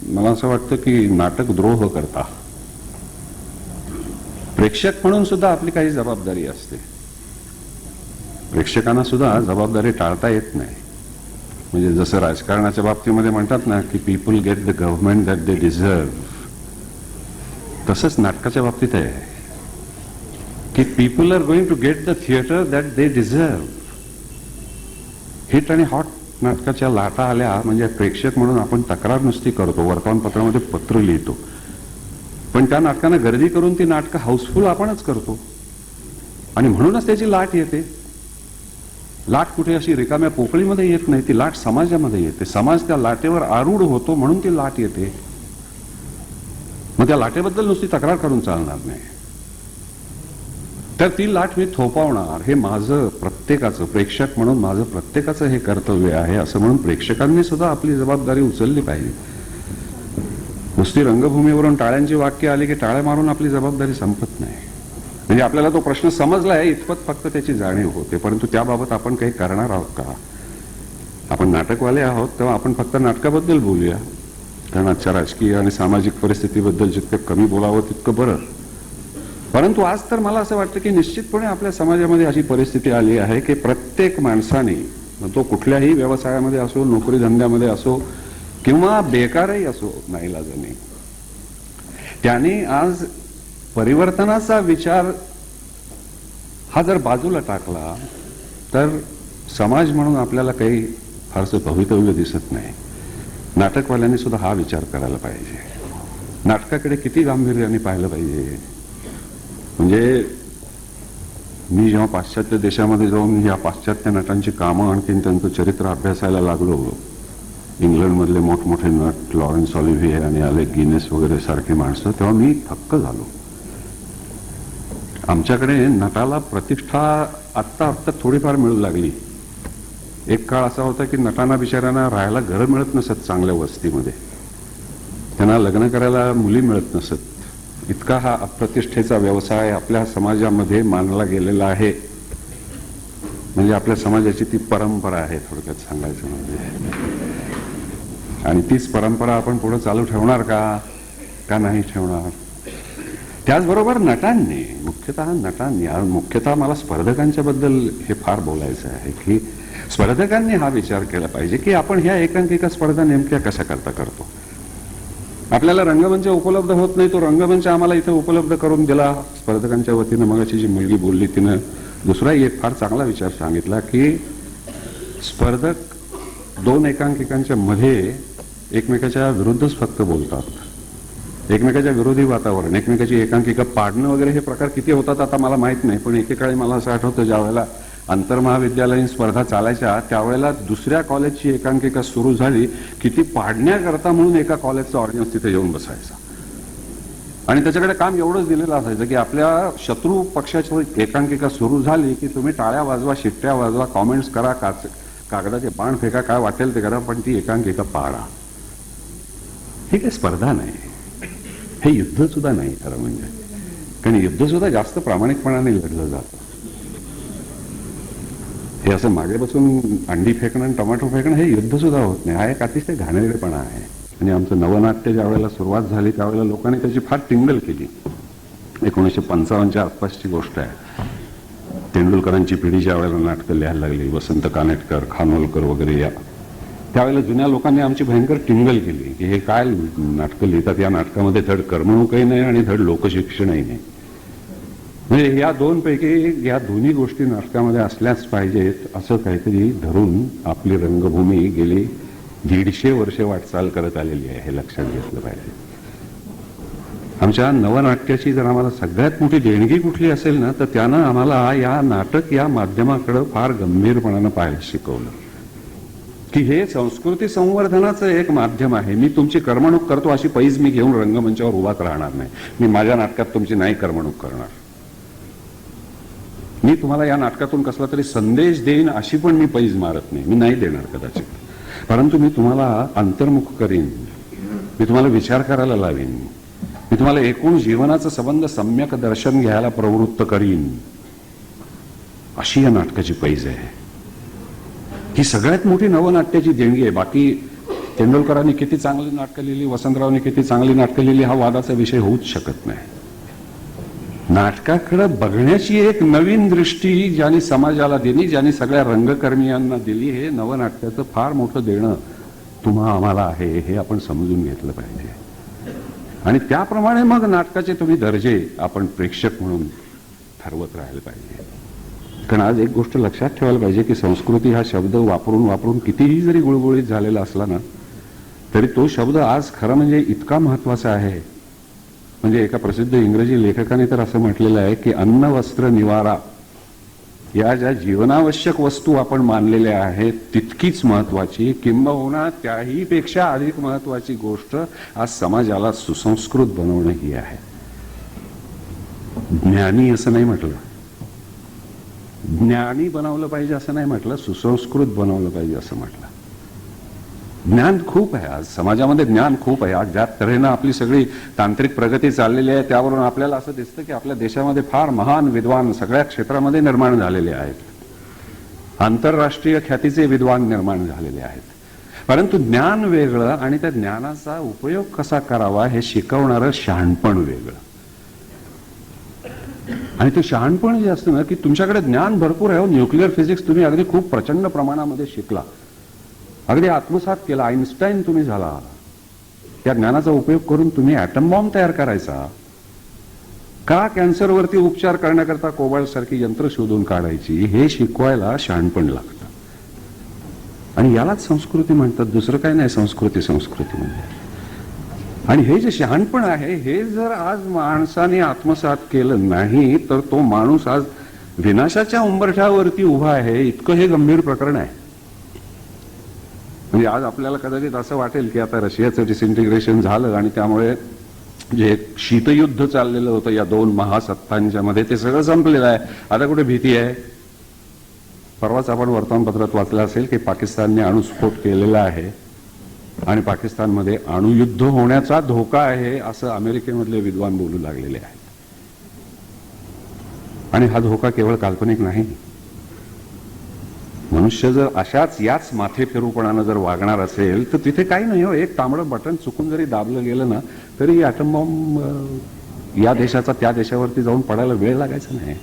मला असं वाटतं की नाटक द्रोह करता. प्रेक्षक म्हणून सुद्धा आपली काही जबाबदारी असते. प्रेक्षकांना सुद्धा जबाबदारी टाळता येत नाही. म्हणजे जसं राजकारणाच्या बाबतीमध्ये म्हणतात ना की people get the government that they deserve, तसंच नाटकाच्या बाबतीत आहे की people are going to get the theatre that they deserve. Hit आणि हॉट नाटकाच्या लाटा आल्या म्हणजे प्रेक्षक म्हणून आपण तक्रार नुसती करतो, वर्तमानपत्रामध्ये पत्र लिहितो, पण त्या नाटकांना गर्दी करून ती नाटकं हाऊसफुल आपणच करतो आणि म्हणूनच त्याची लाट येते. लाट कुठे अशी रिकाम्या पोकळीमध्ये येत नाही, ती लाट समाजामध्ये येते. समाज त्या लाटेवर आरूढ होतो म्हणून ती लाट येते. मग त्या लाटेबद्दल नुसती तक्रार करून चालणार नाही. तर ती लाट मी थोपावणार हे माझं प्रत्येकाचं प्रेक्षक म्हणून माझं प्रत्येकाचं हे कर्तव्य आहे असं म्हणून प्रेक्षकांनी सुद्धा आपली जबाबदारी उचलली पाहिजे. नुसती रंगभूमीवरून टाळ्यांची वाक्य आली की टाळ्या मारून आपली जबाबदारी संपत नाही. म्हणजे आपल्याला तो प्रश्न समजला आहे इतपत फक्त त्याची जाणीव होते, परंतु त्याबाबत आपण काही करणार आहोत का? आपण नाटकवाले आहोत तेव्हा आपण फक्त नाटकाबद्दल बोलूया, कारण आजच्या राजकीय आणि सामाजिक परिस्थितीबद्दल जितकं कमी बोलावं तितकं बरं. परंतु आज तर मला असं वाटतं की निश्चितपणे आपल्या समाजामध्ये अशी परिस्थिती आली आहे की प्रत्येक माणसाने, तो कुठल्याही व्यवसायामध्ये असो, नोकरी धंद्यामध्ये असो किंवा बेकारही असो, नाईलाजाने त्याने आज परिवर्तनाचा विचार हा जर बाजूला टाकला तर समाज म्हणून आपल्याला काही फारसं भवितव्य दिसत नाही. नाटकवाल्यांनी सुद्धा हा विचार करायला पाहिजे. नाटकाकडे किती गांभीर्याने पाहिलं पाहिजे. म्हणजे मी जेव्हा पाश्चात्य देशामध्ये जाऊन या पाश्चात्य नटांची कामं आणखीन त्यांचं चरित्र अभ्यासायला लागलो, इंग्लंडमधले मोठमोठे नट लॉरेन्स ऑलिव्हिये आणि अलेक गिनेस वगैरे सारखी माणसं, तेव्हा मी थक्क झालो. आमच्याकडे नटाला प्रतिष्ठा आत्ता थोडीफार मिळू लागली. एक काळ असा होता की नटांना बिचाऱ्यांना राहायला घरं मिळत नसत चांगल्या वस्तीमध्ये, त्यांना लग्न करायला मुली मिळत नसत. इतका हा अप्रतिष्ठेचा व्यवसाय आपल्या समाजामध्ये मानला गेलेला आहे. म्हणजे आपल्या समाजाची ती परंपरा आहे थोडक्यात सांगायचं म्हणजे. आणि तीच परंपरा आपण पुढे चालू ठेवणार का नाही ठेवणार. त्याचबरोबर नटांनी, मुख्यतः मला स्पर्धकांच्या बद्दल हे फार बोलायचं आहे की स्पर्धकांनी हा विचार केला पाहिजे की आपण ह्या एकांकिका स्पर्धा नेमक्या कशा करता करतो. आपल्याला रंगमंच उपलब्ध होत नाही, तो रंगमंच आम्हाला इथे उपलब्ध करून दिला स्पर्धकांच्या वतीनं. मगाची जी मुलगी बोलली तिनं दुसरा एक फार चांगला विचार सांगितला की स्पर्धक दोन एकांकिकांच्या मध्ये एकमेकाच्या विरुद्धच फक्त बोलतात, एकमेकाच्या विरोधी वातावरण, एकमेकाची एकांकिका पाडणं वगैरे हे प्रकार किती होतात आता मला माहित नाही. पण एकेकाळी मला असं आठवतं ज्या वेळेला आंतरमहाविद्यालयीन स्पर्धा चालायच्या त्यावेळेला दुसऱ्या कॉलेजची एकांकिका सुरू झाली की ती पाडण्याकरता म्हणून एका कॉलेजचा ऑडियन्स तिथे येऊन बसायचा आणि त्याच्याकडे काम एवढंच दिलेलं असायचं की आपल्या शत्रू पक्षाची एकांकिका सुरू झाली की तुम्ही टाळ्या वाजवा, शिट्ट्या वाजवा, कॉमेंट्स करा, कागदाचे बाण फेका, काय वाटेल ते करा, पण ती एकांकिका पाडा. ही काही स्पर्धा नाही, हे युद्ध सुद्धा नाही खरं म्हणजे. कारण युद्ध सुद्धा जास्त प्रामाणिकपणाने लढलं जातं. हे असं मागे बसून अंडी फेकणं आणि टोमॅटो फेकणं हे युद्ध सुद्धा होत नाही. हा एक अतिशय घाणेरडेपणा आहे. आणि आमचं नवनाट्य ज्या वेळेला सुरुवात झाली त्यावेळेला लोकांनी त्याची फार टिंगल केली. 1955च्या आसपासची गोष्ट आहे. तेंडुलकरांची पिढी ज्या वेळेला नाटकं लिहायला लागली, वसंत कानेटकर, खानोलकर वगैरे, या त्यावेळेला जुन्या लोकांनी आमची भयंकर टिंगल केली की हे काय नाटकं लिहितात, या नाटकामध्ये धड करमणूकही नाही आणि धड लोकशिक्षणही नाही. म्हणजे या दोनपैकी या दोन्ही गोष्टी नाटकामध्ये असल्याच पाहिजेत असं काहीतरी धरून आपली रंगभूमी गेली 150 वर्षे वाटचाल करत आलेली आहे, हे लक्षात घेतलं पाहिजे. आमच्या नवनाट्याची जर आम्हाला सगळ्यात मोठी देणगी कुठली असेल ना तर त्यानं आम्हाला या नाटक या माध्यमाकडे फार गंभीरपणानं पाहायला शिकवलं की हे संस्कृती संवर्धनाचं एक माध्यम आहे. मी तुमची करमणूक करतो अशी पैज मी घेऊन रंगमंचावर उभाच राहणार नाही. मी माझ्या नाटकात तुमची नाही करमणूक करणार. मी तुम्हाला या नाटकातून कसला तरी संदेश देईन अशी पण मी पैज मारत नाही, मी नाही देणार कदाचित. परंतु मी तुम्हाला अंतर्मुख करीन, मी तुम्हाला विचार करायला लावीन, मी तुम्हाला एकूण जीवनाचं संबंध सम्यक दर्शन घ्यायला प्रवृत्त करीन, अशी या नाटकाची पैज आहे. ही सगळ्यात मोठी नवनाट्याची देणगी आहे. बाकी तेंडुलकरांनी किती चांगली नाटकं लिहिली, वसंतरावनी किती चांगली नाटकं लिहिली हा वादाचा विषय होऊच शकत नाही. नाटकाकडे बघण्याची एक नवीन दृष्टी ज्यांनी समाजाला दिली, ज्यांनी सगळ्या रंगकर्मियांना दिली, हे नवनाट्याचं फार मोठं देणं तुम्हा आम्हाला आहे, हे आपण समजून घेतलं पाहिजे. आणि त्याप्रमाणे मग नाटकाचे तुम्ही दर्जे आपण प्रेक्षक म्हणून ठरवत राहायला पाहिजे. कारण आज एक गोष्ट लक्षात ठेवायला पाहिजे की संस्कृती हा शब्द वापरून वापरून कितीही जरी गुळगुळीत झालेला असला ना तरी तो शब्द आज खरं म्हणजे इतका महत्वाचा आहे. म्हणजे एका प्रसिद्ध इंग्रजी लेखकाने तर असं म्हटलेलं आहे की अन्न, वस्त्र, निवारा या ज्या जीवनावश्यक वस्तू आपण मानलेल्या आहेत तितकीच महत्वाची, किंबहुना त्याही पेक्षा अधिक महत्वाची गोष्ट आज समाजाला सुसंस्कृत बनवणं ही आहे. ज्ञानी असं नाही म्हटलं, ज्ञानी बनवलं पाहिजे असं नाही म्हटलं, सुसंस्कृत बनवलं पाहिजे असं म्हटलं. ज्ञान खूप आहे आज समाजामध्ये, ज्ञान खूप आहे आज. ज्या तऱ्हेनं आपली सगळी तांत्रिक प्रगती चाललेली आहे त्यावरून आपल्याला असं दिसतं की आपल्या देशामध्ये फार महान विद्वान सगळ्या क्षेत्रामध्ये निर्माण झालेले आहेत, आंतरराष्ट्रीय ख्यातीचे विद्वान निर्माण झालेले आहेत. परंतु ज्ञान वेगळं आणि त्या ज्ञानाचा उपयोग कसा करावा हे शिकवणारं शहाणपण वेगळं. आणि ते शहाणपण जे असतं ना की तुमच्याकडे ज्ञान भरपूर आहे, न्यूक्लिअर फिजिक्स तुम्ही अगदी खूप प्रचंड प्रमाणामध्ये शिकला, अगदी आत्मसात केला, आईन्स्टाईन तुम्ही झाला, त्या ज्ञानाचा उपयोग करून तुम्ही ॲटम बॉम्ब तयार करायचा का, कॅन्सरवरती उपचार करण्याकरता कोबाल्ट सारखी यंत्र शोधून काढायची, हे शिकवायला शहाणपण लागतं. आणि यालाच संस्कृती म्हणतात, दुसरं काय नाही संस्कृती म्हणजे. आणि हे जे शहाणपण आहे हे जर आज माणसाने आत्मसात केलं नाही तर तो माणूस आज विनाशाच्या उंबरठ्यावरती उभा आहे. इतकं हे गंभीर प्रकरण आहे. म्हणजे आज आपल्याला कदाचित असं वाटेल की आता रशियाचं डिसइंटिग्रेशन झालं आणि त्यामुळे जे शीतयुद्ध चाललेलं होतं या दोन महासत्तांच्या मध्ये ते सगळं संपलेलं आहे. आता कुठे भीती आहे? परवाच आपण वर्तमानपत्रात वाचलं असेल की पाकिस्तानने अणुस्फोट केलेला आहे आणि पाकिस्तानमध्ये अणुयुद्ध होण्याचा धोका आहे असं अमेरिकेमधले विद्वान बोलू लागलेले आहेत. आणि हा धोका केवळ काल्पनिक नाही. मनुष्य जर अशाच याच माथे फिरूपणानं जर वागणार असेल तर तिथे काही नाही हो. एक तांबडं बटन चुकून जरी दाबलं गेलं ना तरी ॲटम बॉम्ब या देशाचा त्या देशावरती जाऊन पडायला वेळ लागायचा नाही.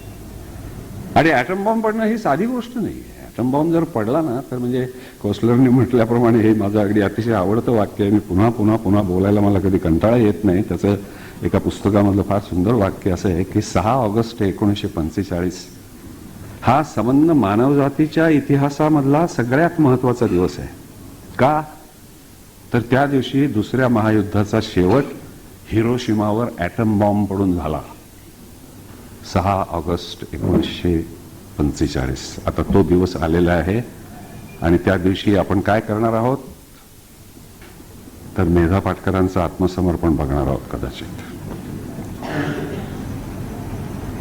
आणि ॲटम बॉम्ब पडणं ही साधी गोष्ट नाही. ॲटम बॉम्ब जर पडला ना तर म्हणजे कोसलरने म्हटल्याप्रमाणे हे माझं अगदी अतिशय आवडतं वाक्य आहे. मी पुन्हा पुन्हा पुन्हा बोलायला मला कधी कंटाळा येत नाही. त्याचं एका पुस्तकामधलं फार सुंदर वाक्य असं आहे की 6 ऑगस्ट 1945 हा संबंध मानवजातीच्या इतिहासामधला सगळ्यात महत्वाचा दिवस आहे. का? तर त्या दिवशी दुसऱ्या महायुद्धाचा शेवट हिरोशिमावर ॲटम बॉम्ब पडून झाला. 6 ऑगस्ट 1945. आता तो दिवस आलेला आहे आणि त्या दिवशी आपण काय करणार आहोत तर मेधा पाटकरांचं आत्मसमर्पण बघणार आहोत कदाचित.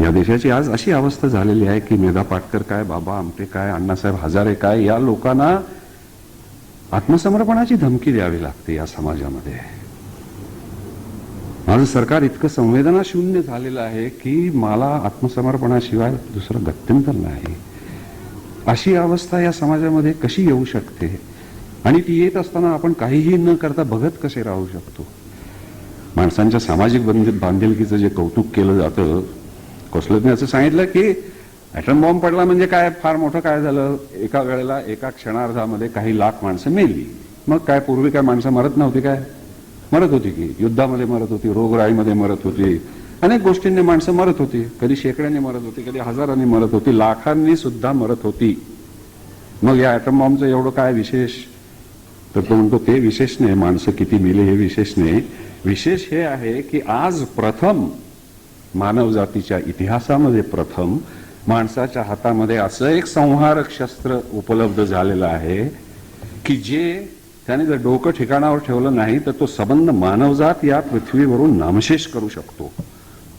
या देशाची आज अशी अवस्था झालेली आहे की मेधा पाटकर काय, बाबा आमटे काय, अण्णासाहेब हजारे काय, या लोकांना आत्मसमर्पणाची धमकी द्यावी लागते या समाजामध्ये. माझं सरकार इतकं संवेदनाशून्य झालेलं आहे की मला आत्मसमर्पणाशिवाय दुसरं गत्यंतर नाही. अशी अवस्था या समाजामध्ये कशी येऊ शकते? आणि ती येत असताना आपण काहीही न करता बघत कसे राहू शकतो? माणसांच्या सामाजिक बांधिलकीचं जे कौतुक केलं जातं, कोसलरने असं सांगितलं की ॲटम बॉम्ब पडला म्हणजे काय फार मोठं काय झालं, एका वेळेला एका क्षणार्धामध्ये काही लाख माणसं मेली. मग काय पूर्वी काय माणसं मरत नव्हती काय? मरत होती की. युद्धामध्ये मरत होती, रोगराईमध्ये मरत होती, अनेक गोष्टींनी माणसं मरत होती. कधी शेकड्यांनी मरत होती, कधी हजारांनी मरत होती, लाखांनी सुद्धा मरत होती. मग या ॲटम बॉम्बचं एवढं काय विशेष? तर तो म्हणतो ते विशेष नाही, माणसं किती मेले हे विशेष नाही. विशेष हे आहे की आज प्रथम मानवजातीच्या इतिहासामध्ये प्रथम माणसाच्या हातामध्ये असं एक संहारक शस्त्र उपलब्ध झालेलं आहे की जे त्याने जर डोकं ठिकाणावर ठेवलं नाही तर तो संबंध मानवजात या पृथ्वीवरून नामशेष करू शकतो.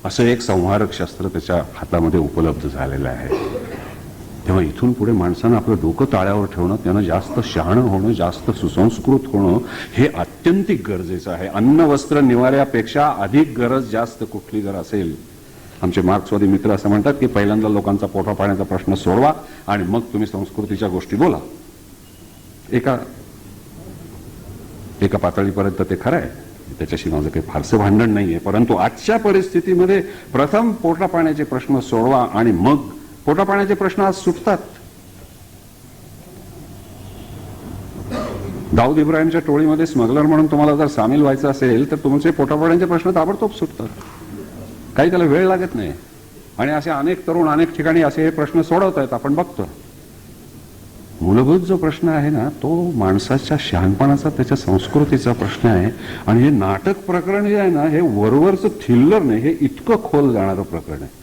असं एक संहारक शस्त्र त्याच्या हातामध्ये उपलब्ध झालेलं आहे. तेव्हा इथून पुढे माणसानं आपलं डोकं ताळ्यावर ठेवणं, त्यानं जास्त शहाणं होणं, जास्त सुसंस्कृत होणं हे अत्यंतिक गरजेचं आहे. अन्न वस्त्र निवाऱ्यापेक्षा अधिक गरज जास्त कुठली जर असेल. आमचे मार्क्सवादी मित्र असं म्हणतात की पहिल्यांदा लोकांचा पोटा पाण्याचा प्रश्न सोडवा आणि मग तुम्ही संस्कृतीच्या गोष्टी बोला. एका पातळीपर्यंत ते खरं आहे, त्याच्याशी माझं काही फारसं भांडण नाहीये. परंतु आजच्या परिस्थितीमध्ये प्रथम पोटा पाण्याचे प्रश्न सोडवा आणि मग पोटा पाण्याचे प्रश्न आज सुटतात. दाऊद इब्राहिमच्या टोळीमध्ये स्मगलर म्हणून तुम्हाला जर सामील व्हायचं असेल तर तुमचे पोटा पाण्याचे प्रश्न ताबडतोब सुटतात. काही त्याला वेळ लागत नाही. आणि असे अनेक तरुण अनेक ठिकाणी असे हे प्रश्न सोडवत आहेत, आपण बघतो. मूलभूत जो प्रश्न आहे ना तो माणसाच्या शहाणपणाचा, त्याच्या संस्कृतीचा प्रश्न आहे. आणि हे नाटक प्रकरण जे आहे ना हे वरवरचं थिल्लर नाही, हे इतकं खोल जाणारं प्रकरण आहे.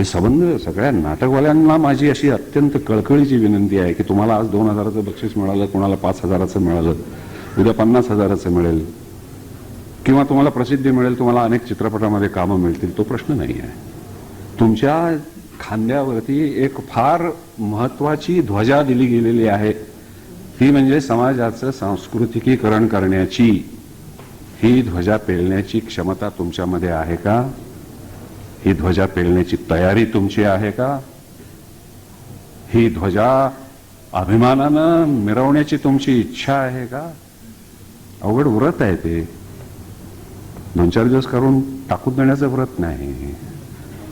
संबंध सगळ्या नाटकवाल्यांना माझी अशी अत्यंत कळकळीची विनंती आहे की तुम्हाला आज 2000चं बक्षीस मिळालं, कोणाला 5000चं मिळालं, उद्या 50,000चं मिळेल किंवा तुम्हाला प्रसिद्धी मिळेल, तुम्हाला अनेक चित्रपटामध्ये कामं मिळतील, तो प्रश्न नाही आहे. तुमच्या खांद्यावरती एक फार महत्वाची ध्वजा दिली गेलेली आहे, ती म्हणजे समाजाचं सांस्कृतिकीकरण करण्याची. ही ध्वजा पेलण्याची क्षमता तुमच्यामध्ये आहे का? ही ध्वजा पेलण्याची तयारी तुमची आहे का? ही ध्वजा अभिमानानं मिरवण्याची तुमची इच्छा आहे का? अवघड व्रत आहे ते. 2-4 दिवस करून टाकून देण्याचं व्रत नाही,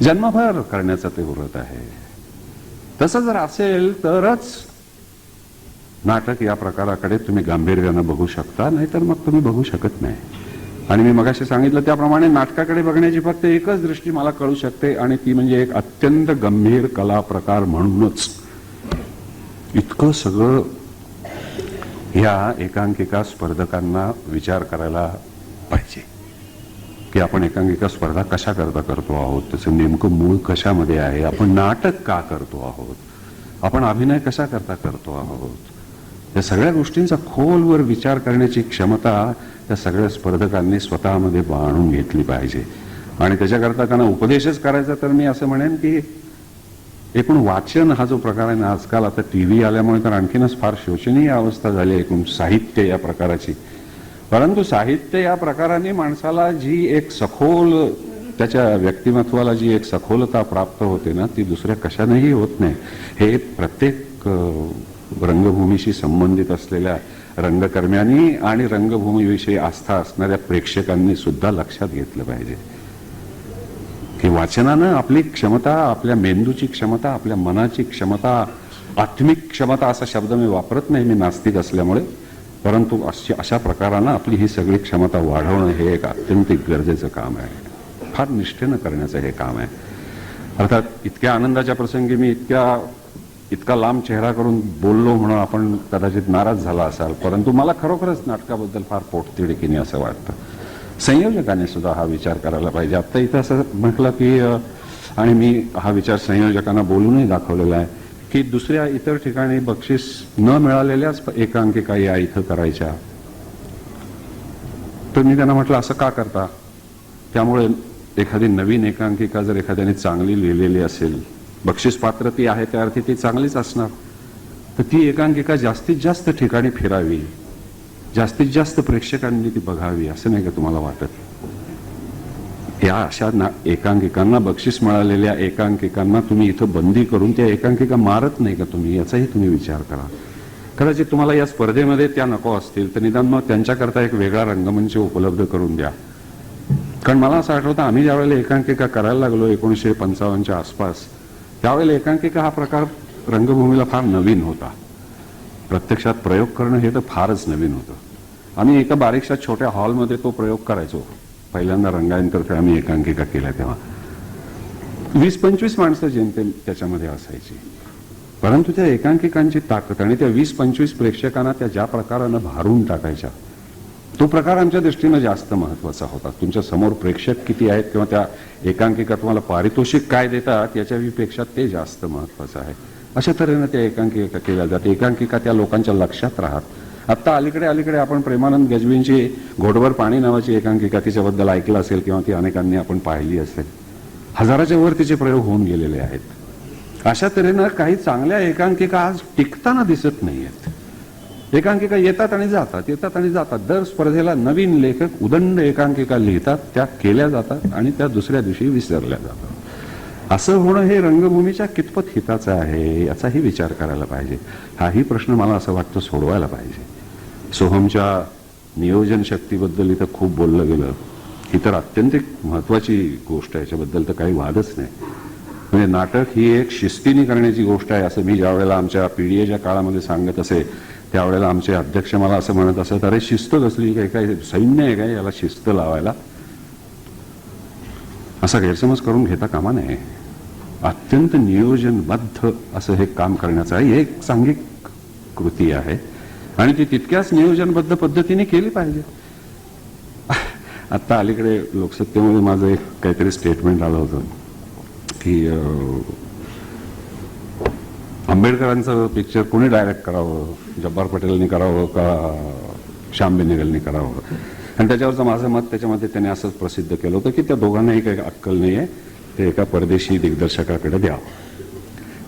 जन्मभर करण्याचं ते व्रत आहे. तसं जर असेल तरच नाटक या प्रकाराकडे तुम्ही गांभीर्यानं बघू शकता, नाहीतर मग तुम्ही बघू शकत नाही. आणि मी मगाशी सांगितलं त्याप्रमाणे नाटकाकडे बघण्याची फक्त एकच दृष्टी मला कळू शकते आणि ती म्हणजे एक अत्यंत गंभीर कला प्रकार म्हणूनच. इतकं सगळं ह्या एकांकिका स्पर्धकांना विचार करायला पाहिजे की आपण एकांकिका स्पर्धा कशा करता करतो आहोत, त्याचं नेमकं मूळ कशामध्ये आहे, आपण नाटक का करतो आहोत, आपण अभिनय कशा करता करतो आहोत, या सगळ्या गोष्टींचा खोलवर विचार करण्याची क्षमता त्या सगळ्या स्पर्धकांनी स्वतःमध्ये बाळगून घेतली पाहिजे. आणि त्याच्याकरता त्यांना उपदेशच करायचा तर मी असं म्हणेन की एकूण वाचन हा जो प्रकार आहे ना, आजकाल आता टीव्ही आल्यामुळे तर आणखीनच फार शोचनीय अवस्था झाली आहे एकूण साहित्य या प्रकाराची. परंतु साहित्य या प्रकाराने माणसाला जी एक सखोल, त्याच्या व्यक्तिमत्वाला जी एक सखोलता प्राप्त होते ना, ती दुसऱ्या कशानेही होत नाही. हे प्रत्येक रंगभूमीशी संबंधित असलेल्या रंगकर्म्यांनी आणि रंगभूमीविषयी आस्था असणाऱ्या प्रेक्षकांनी सुद्धा लक्षात घेतलं पाहिजे की वाचनानं आपली क्षमता, आपल्या मेंदूची क्षमता, आपल्या मनाची क्षमता, आत्मिक क्षमता असा शब्द मी वापरत नाही, मी नास्तिक असल्यामुळे, परंतु अशा प्रकारानं आपली ही सगळी क्षमता वाढवणं हे एक अत्यंत गरजेचं काम आहे. फार निष्ठेनं करण्याचं हे काम आहे. अर्थात इतक्या आनंदाच्या प्रसंगी मी इतका लांब चेहरा करून बोललो म्हणून आपण कदाचित नाराज झाला असाल, परंतु मला खरोखरच नाटकाबद्दल फार पोटतिडकीने असं वाटतं. संयोजकाने सुद्धा हा विचार करायला पाहिजे. आत्ता इथं असं म्हटलं की, आणि मी हा विचार संयोजकांना बोलूनही दाखवलेला आहे की दुसऱ्या इतर ठिकाणी बक्षीस न मिळालेल्याच एकांकिका या इथं करायच्या. तर मी त्यांना म्हटलं असं का करता? त्यामुळे एखादी नवीन एकांकिका जर एखाद्याने चांगली लिहिलेली असेल, बक्षीस पात्र ती आहे त्या अर्थी ती चांगलीच असणार, तर ती एकांकिका जास्तीत जास्त ठिकाणी फिरावी, जास्तीत जास्त प्रेक्षकांनी ती बघावी, असं नाही का तुम्हाला वाटत? या अशा एकांकिकांना, बक्षीस मिळालेल्या एकांकिकांना तुम्ही इथं बंदी करून त्या एकांकिका मारत नाही का तुम्ही? याचाही तुम्ही विचार करा. कदाचित तुम्हाला या स्पर्धेमध्ये त्या नको असतील तर निदान मग त्यांच्याकरता एक वेगळा रंगमंच उपलब्ध करून द्या. कारण मला असं आठवतं, आम्ही ज्यावेळेला एकांकिका करायला लागलो 1955च्या आसपास, त्यावेळेला एकांकिका हा प्रकार रंगभूमीला फार नवीन होता. प्रत्यक्षात प्रयोग करणं हे तर फारच नवीन होतं. आम्ही एका बारीकशा छोट्या हॉलमध्ये तो प्रयोग करायचो. पहिल्यांदा रंगायनतर्फे आम्ही एकांकिका केल्या तेव्हा 20-25 माणसं जेमतेम त्याच्यामध्ये असायची. परंतु त्या एकांकिकांची ताकद आणि त्या 20-25 प्रेक्षकांना त्या ज्या प्रकारानं भारून टाकायच्या, तो प्रकार आमच्या दृष्टीनं जास्त महत्वाचा होता. तुमच्या समोर प्रेक्षक किती आहेत किंवा त्या एकांकिका तुम्हाला पारितोषिक काय देतात याच्यापेक्षा ते जास्त महत्वाचं आहे. अशा तऱ्हेनं त्या एकांकिका केल्या जाते. एकांकिका त्या लोकांच्या लक्षात राहत. आत्ता अलीकडे आपण प्रेमानंद गजबींची घोटभर पाणी नावाची एकांकिका, तिच्याबद्दल ऐकलं असेल किंवा ती अनेकांनी आपण पाहिली असेल. 1000च्या वर तिचे प्रयोग होऊन गेलेले आहेत. अशा तऱ्हेनं काही चांगल्या एकांकिका आज टिकताना दिसत नाहीयेत. एकांकिका येतात आणि जातात, येतात आणि जातात. दर स्पर्धेला नवीन लेखक उदंड एकांकिका लिहितात, त्या केल्या जातात आणि त्या दुसऱ्या दिवशी विसरल्या जातात. असं होणं हे रंगभूमीच्या कितपत हिताचं आहे याचाही विचार करायला पाहिजे. हाही प्रश्न मला असं वाटतं सोडवायला पाहिजे. सोहमच्या नियोजन शक्तीबद्दल इथं खूप बोललं गेलं. ही तर अत्यंत महत्वाची गोष्ट आहे, याच्याबद्दल तर काही वादच नाही. म्हणजे नाटक ही एक शिस्तीने करण्याची गोष्ट आहे असं मी ज्यावेळेला आमच्या पीडीएच्या काळामध्ये सांगत असे, त्यावेळेला आमचे अध्यक्ष मला असं म्हणत असत, अरे शिस्त कसली, काय सैन्य आहे काय याला शिस्त लावायला? असा गैरसमज करून घेता कामा नये. अत्यंत नियोजनबद्ध असं हे काम करण्याचं आहे. एक सांघिक कृती आहे आणि ती तितक्याच नियोजनबद्ध पद्धतीने केली पाहिजे. आता अलीकडे लोकसत्तेमध्ये माझं एक काहीतरी स्टेटमेंट आलं होतं की आंबेडकरांचं पिक्चर कोणी डायरेक्ट करावं, जब्बार पटेलनी करावं का श्याम बेनेगलनी करावं? आणि त्याच्यावरचं माझं मत त्याच्यामध्ये त्याने असंच प्रसिद्ध केलं होतं की त्या दोघांनाही काही अक्कल नाही आहे, ते एका परदेशी दिग्दर्शकाकडे द्यावं.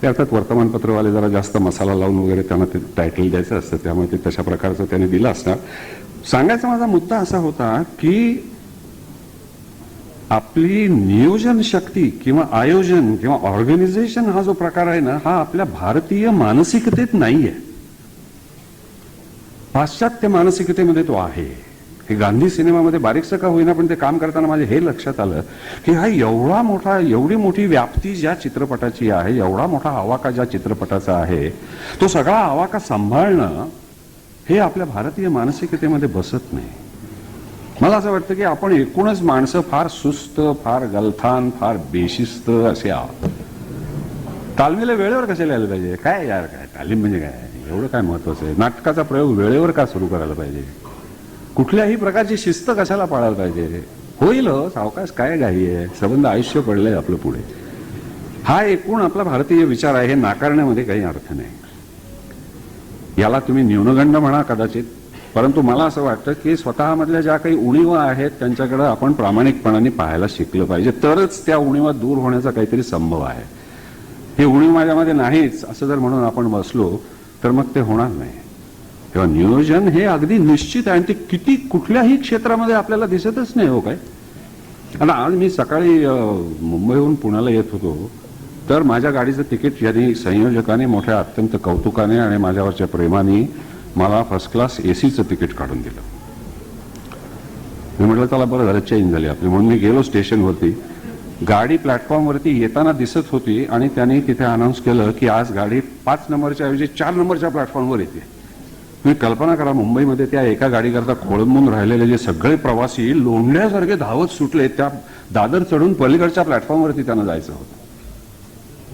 ते अर्थात वर्तमानपत्रवाले जरा जास्त मसाला लावून वगैरे त्यांना ते टायटल द्यायचं असतं, त्यामुळे ते तशा प्रकारचं त्याने दिलं असणार. सांगायचा माझा मुद्दा असा होता की आपली नियोजन शक्ती किंवा आयोजन किंवा ऑर्गनायझेशन हा जो प्रकार आहे ना, हा आपल्या भारतीय मानसिकतेत नाहीये. पाश्चात्य मानसिकतेमध्ये तो आहे. हे गांधी सिनेमामध्ये बारीकसं का होईना पण ते काम करताना माझे हे लक्षात आलं की हा एवढी मोठी व्याप्ती ज्या चित्रपटाची आहे, एवढा मोठा आवाका ज्या चित्रपटाचा आहे, तो सगळा आवाका सांभाळणं हे आपल्या भारतीय मानसिकतेमध्ये बसत नाही. मला असं वाटतं की आपण एकूणच माणसं फार सुस्त, फार गलथान, फार बेशिस्त असे आहोत. तालमीला वेळेवर कशाला यायला पाहिजे? काय यार, काय तालीम म्हणजे काय? एवढं काय महत्वाचं आहे? नाटकाचा प्रयोग वेळेवर का सुरू करायला पाहिजे? कुठल्याही प्रकारची शिस्त कशाला पाळायला पाहिजे? होईल हो, सावकाश, काय घाई आहे? संबंध आयुष्य पडलंय आपलं पुढे. हा एकूण आपला भारतीय विचार आहे, हे नाकारण्यामध्ये काही अर्थ नाही. याला तुम्ही न्यूनगंड म्हणा कदाचित, परंतु मला असं वाटतं की स्वतःमधल्या ज्या काही उणीवा आहेत त्यांच्याकडे आपण प्रामाणिकपणाने पाहायला शिकलं पाहिजे, तरच त्या उणीवा दूर होण्याचा काहीतरी संभव आहे. हे उणीव माझ्यामध्ये नाहीच असं जर म्हणून आपण बसलो तर मग ते होणार नाही. तेव्हा नियोजन हे अगदी निश्चित आहे आणि ते किती कुठल्याही क्षेत्रामध्ये आपल्याला दिसतच नाही हो काय. आता आज मी सकाळी मुंबईहून पुण्याला येत होतो, तर माझ्या गाडीचं तिकीट यांनी संयोजकाने मोठ्या अत्यंत कौतुकाने आणि माझ्यावरच्या प्रेमाने मला फर्स्ट क्लास एसीचं तिकीट काढून दिलं. मी म्हटलं त्याला बरं झालं, चेंज झाली आपली. म्हणून मी गेलो स्टेशनवरती. गाडी प्लॅटफॉर्मवरती येताना दिसत होती आणि त्यांनी तिथे अनाऊन्स केलं की आज गाडी 5 नंबरच्या ऐवजी 4 नंबरच्या प्लॅटफॉर्मवर येते. तुम्ही कल्पना करा, मुंबईमध्ये त्या एका गाडीकरता खोळंबून राहिलेले जे सगळे प्रवासी लोंढ्यासारखे धावत सुटले. त्या दादर चढून पलीकडच्या प्लॅटफॉर्मवरती त्यांना जायचं होतं.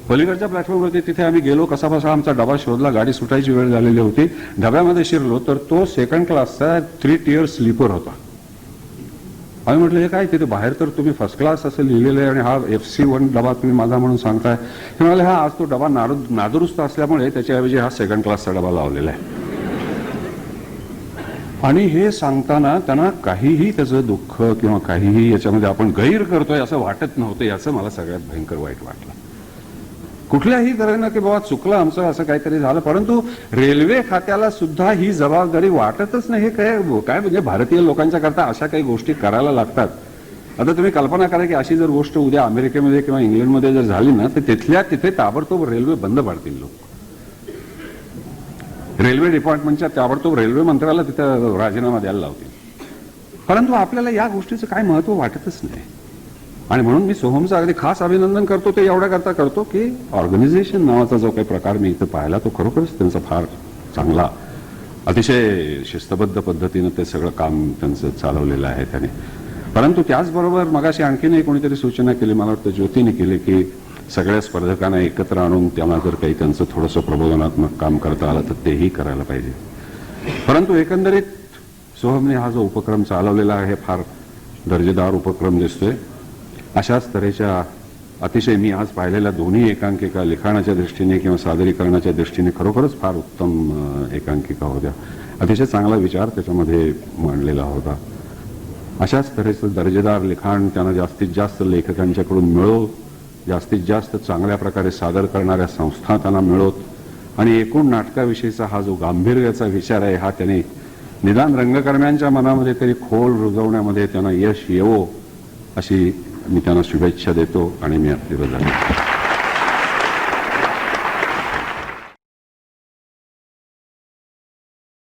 पलीकडच्या प्लॅटफॉर्मवरती तिथे आम्ही गेलो, कसा बसा आमचा डबा शोधला. गाडी सुटायची वेळ झालेली होती. डब्यामध्ये शिरलो तर तो 2nd क्लासचा 3 tier स्लीपर होता. आम्ही म्हटलं हे काय, तिथे बाहेर तर तुम्ही फर्स्ट क्लास असं लिहिलेलं आहे आणि हा FC1 डबा तुम्ही माझा म्हणून सांगताय. ते म्हणाले हा आज तो डबा नादुरुस्त असल्यामुळे त्याच्याऐवजी हा 2nd क्लासचा डबा लावलेला आहे. आणि हे सांगताना त्यांना काहीही त्याचं दुःख किंवा काहीही याच्यामध्ये आपण गैर करतोय असं वाटत नव्हतं. याचं मला सगळ्यात भयंकर वाईट वाटलं. कुठल्याही तऱ्हेनं की बाबा चुकलं आमचं, असं काहीतरी झालं, परंतु रेल्वे खात्याला सुद्धा ही जबाबदारी वाटतच नाही. हे काय म्हणजे भारतीय लोकांच्या करता अशा काही गोष्टी करायला लागतात. आता तुम्ही कल्पना करा की अशी जर गोष्ट उद्या अमेरिकेमध्ये किंवा इंग्लंडमध्ये जर झाली ना, तर तिथल्या तिथे ताबडतोब रेल्वे बंद पाडतील लोक. रेल्वे डिपार्टमेंटच्या ताबडतोब रेल्वे मंत्र्याला तिथं राजीनामा द्यायला लावतील. परंतु आपल्याला या गोष्टीचं काय महत्व वाटतच नाही. आणि म्हणून मी सोहमचं अगदी खास अभिनंदन करतो. ते एवढ्या करता करतो की ऑर्गनायझेशन नावाचा जो काही प्रकार मी इथं पाहिला तो खरोखरच त्यांचा फार चांगला, अतिशय शिस्तबद्ध पद्धतीनं ते सगळं काम त्यांचं चालवलेलं आहे त्याने. परंतु त्याचबरोबर मगाशी आणखीनही कोणीतरी सूचना केली, मला वाटतं ज्योतीने केली, की सगळ्या स्पर्धकांना एकत्र आणून त्यांना जर काही त्यांचं थोडंसं प्रबोधनात्मक काम करता आलं तर तेही करायला पाहिजे. परंतु एकंदरीत सोहमने हा जो उपक्रम चालवलेला आहे फार दर्जेदार उपक्रम दिसतोय. अशाच तऱ्हेच्या अतिशय मी आज पाहिलेल्या दोन्ही एकांकिका लिखाणाच्या दृष्टीने किंवा सादरीकरणाच्या दृष्टीने खरोखरच फार उत्तम एकांकिका होत्या. अतिशय चांगला विचार त्याच्यामध्ये मांडलेला होता. अशाच तऱ्हेचं दर्जेदार लिखाण त्यांना जास्तीत जास्त लेखकांच्याकडून मिळो, जास्तीत जास्त चांगल्या प्रकारे सादर करणाऱ्या संस्था त्यांना मिळोत आणि एकूण नाटकाविषयीचा हा जो गांभीर्याचा विचार आहे हा त्याने निदान रंगकर्म्यांच्या मनामध्ये तरी खोल रुजवण्यामध्ये त्यांना यश येवो अशी मी त्यांना शुभेच्छा देतो आणि मी आपली रजा घेतो.